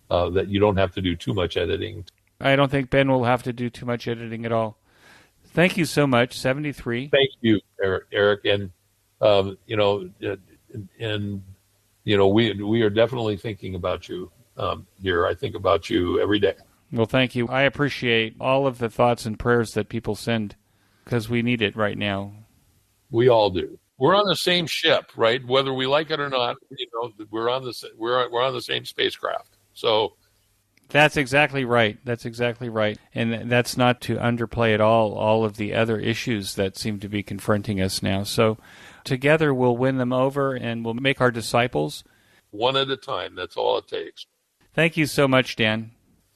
that you don't have to do too much editing.
I don't think Ben will have to do too much editing at all. Thank you so much, 73.
Thank you, Eric, and we are definitely thinking about you here. I think about you every day.
Well, thank you. I appreciate all of the thoughts and prayers that people send, because we need it right now.
We all do. We're on the same ship, right? Whether we like it or not, we're on the same spacecraft. So
that's exactly right. And that's not to underplay at all of the other issues that seem to be confronting us now. So together we'll win them over, and we'll make our disciples.
One at a time. That's all it takes.
Thank you so much, Dan.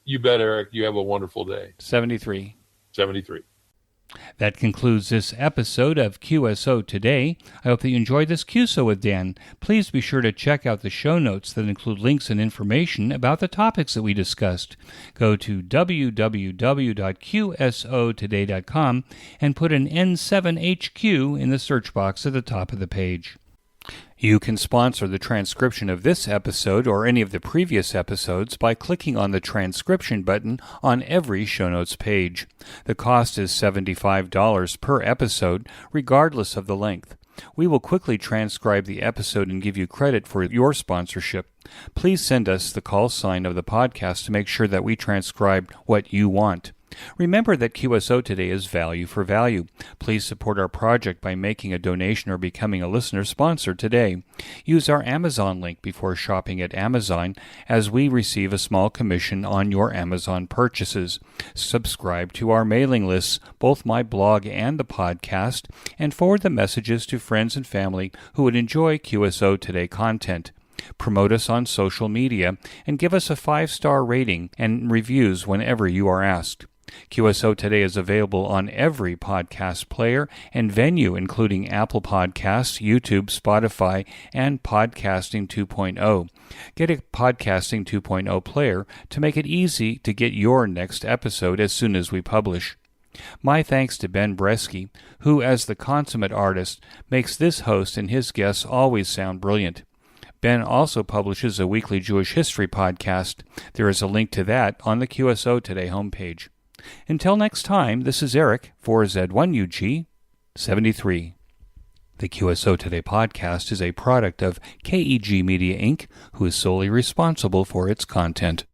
You bet, Eric. You have a wonderful day.
73. That concludes this episode of QSO Today. I hope that you enjoyed this QSO with Dan. Please be sure to check out the show notes that include links and information about the topics that we discussed. Go to www.qsotoday.com and put an N7HQ in the search box at the top of the page. You can sponsor the transcription of this episode or any of the previous episodes by clicking on the transcription button on every show notes page. The cost is $75 per episode, regardless of the length. We will quickly transcribe the episode and give you credit for your sponsorship. Please send us the call sign of the podcast to make sure that we transcribe what you want. Remember that QSO Today is value for value. Please support our project by making a donation or becoming a listener sponsor today. Use our Amazon link before shopping at Amazon, as we receive a small commission on your Amazon purchases. Subscribe to our mailing lists, both my blog and the podcast, and forward the messages to friends and family who would enjoy QSO Today content. Promote us on social media and give us a 5-star rating and reviews whenever you are asked. QSO Today is available on every podcast player and venue, including Apple Podcasts, YouTube, Spotify, and Podcasting 2.0. Get a Podcasting 2.0 player to make it easy to get your next episode as soon as we publish. My thanks to Ben Bresky, who, as the consummate artist, makes this host and his guests always sound brilliant. Ben also publishes a weekly Jewish history podcast. There is a link to that on the QSO Today homepage. Until next time, this is Eric for Z1UG 73. The QSO Today podcast is a product of KEG Media Inc., who is solely responsible for its content.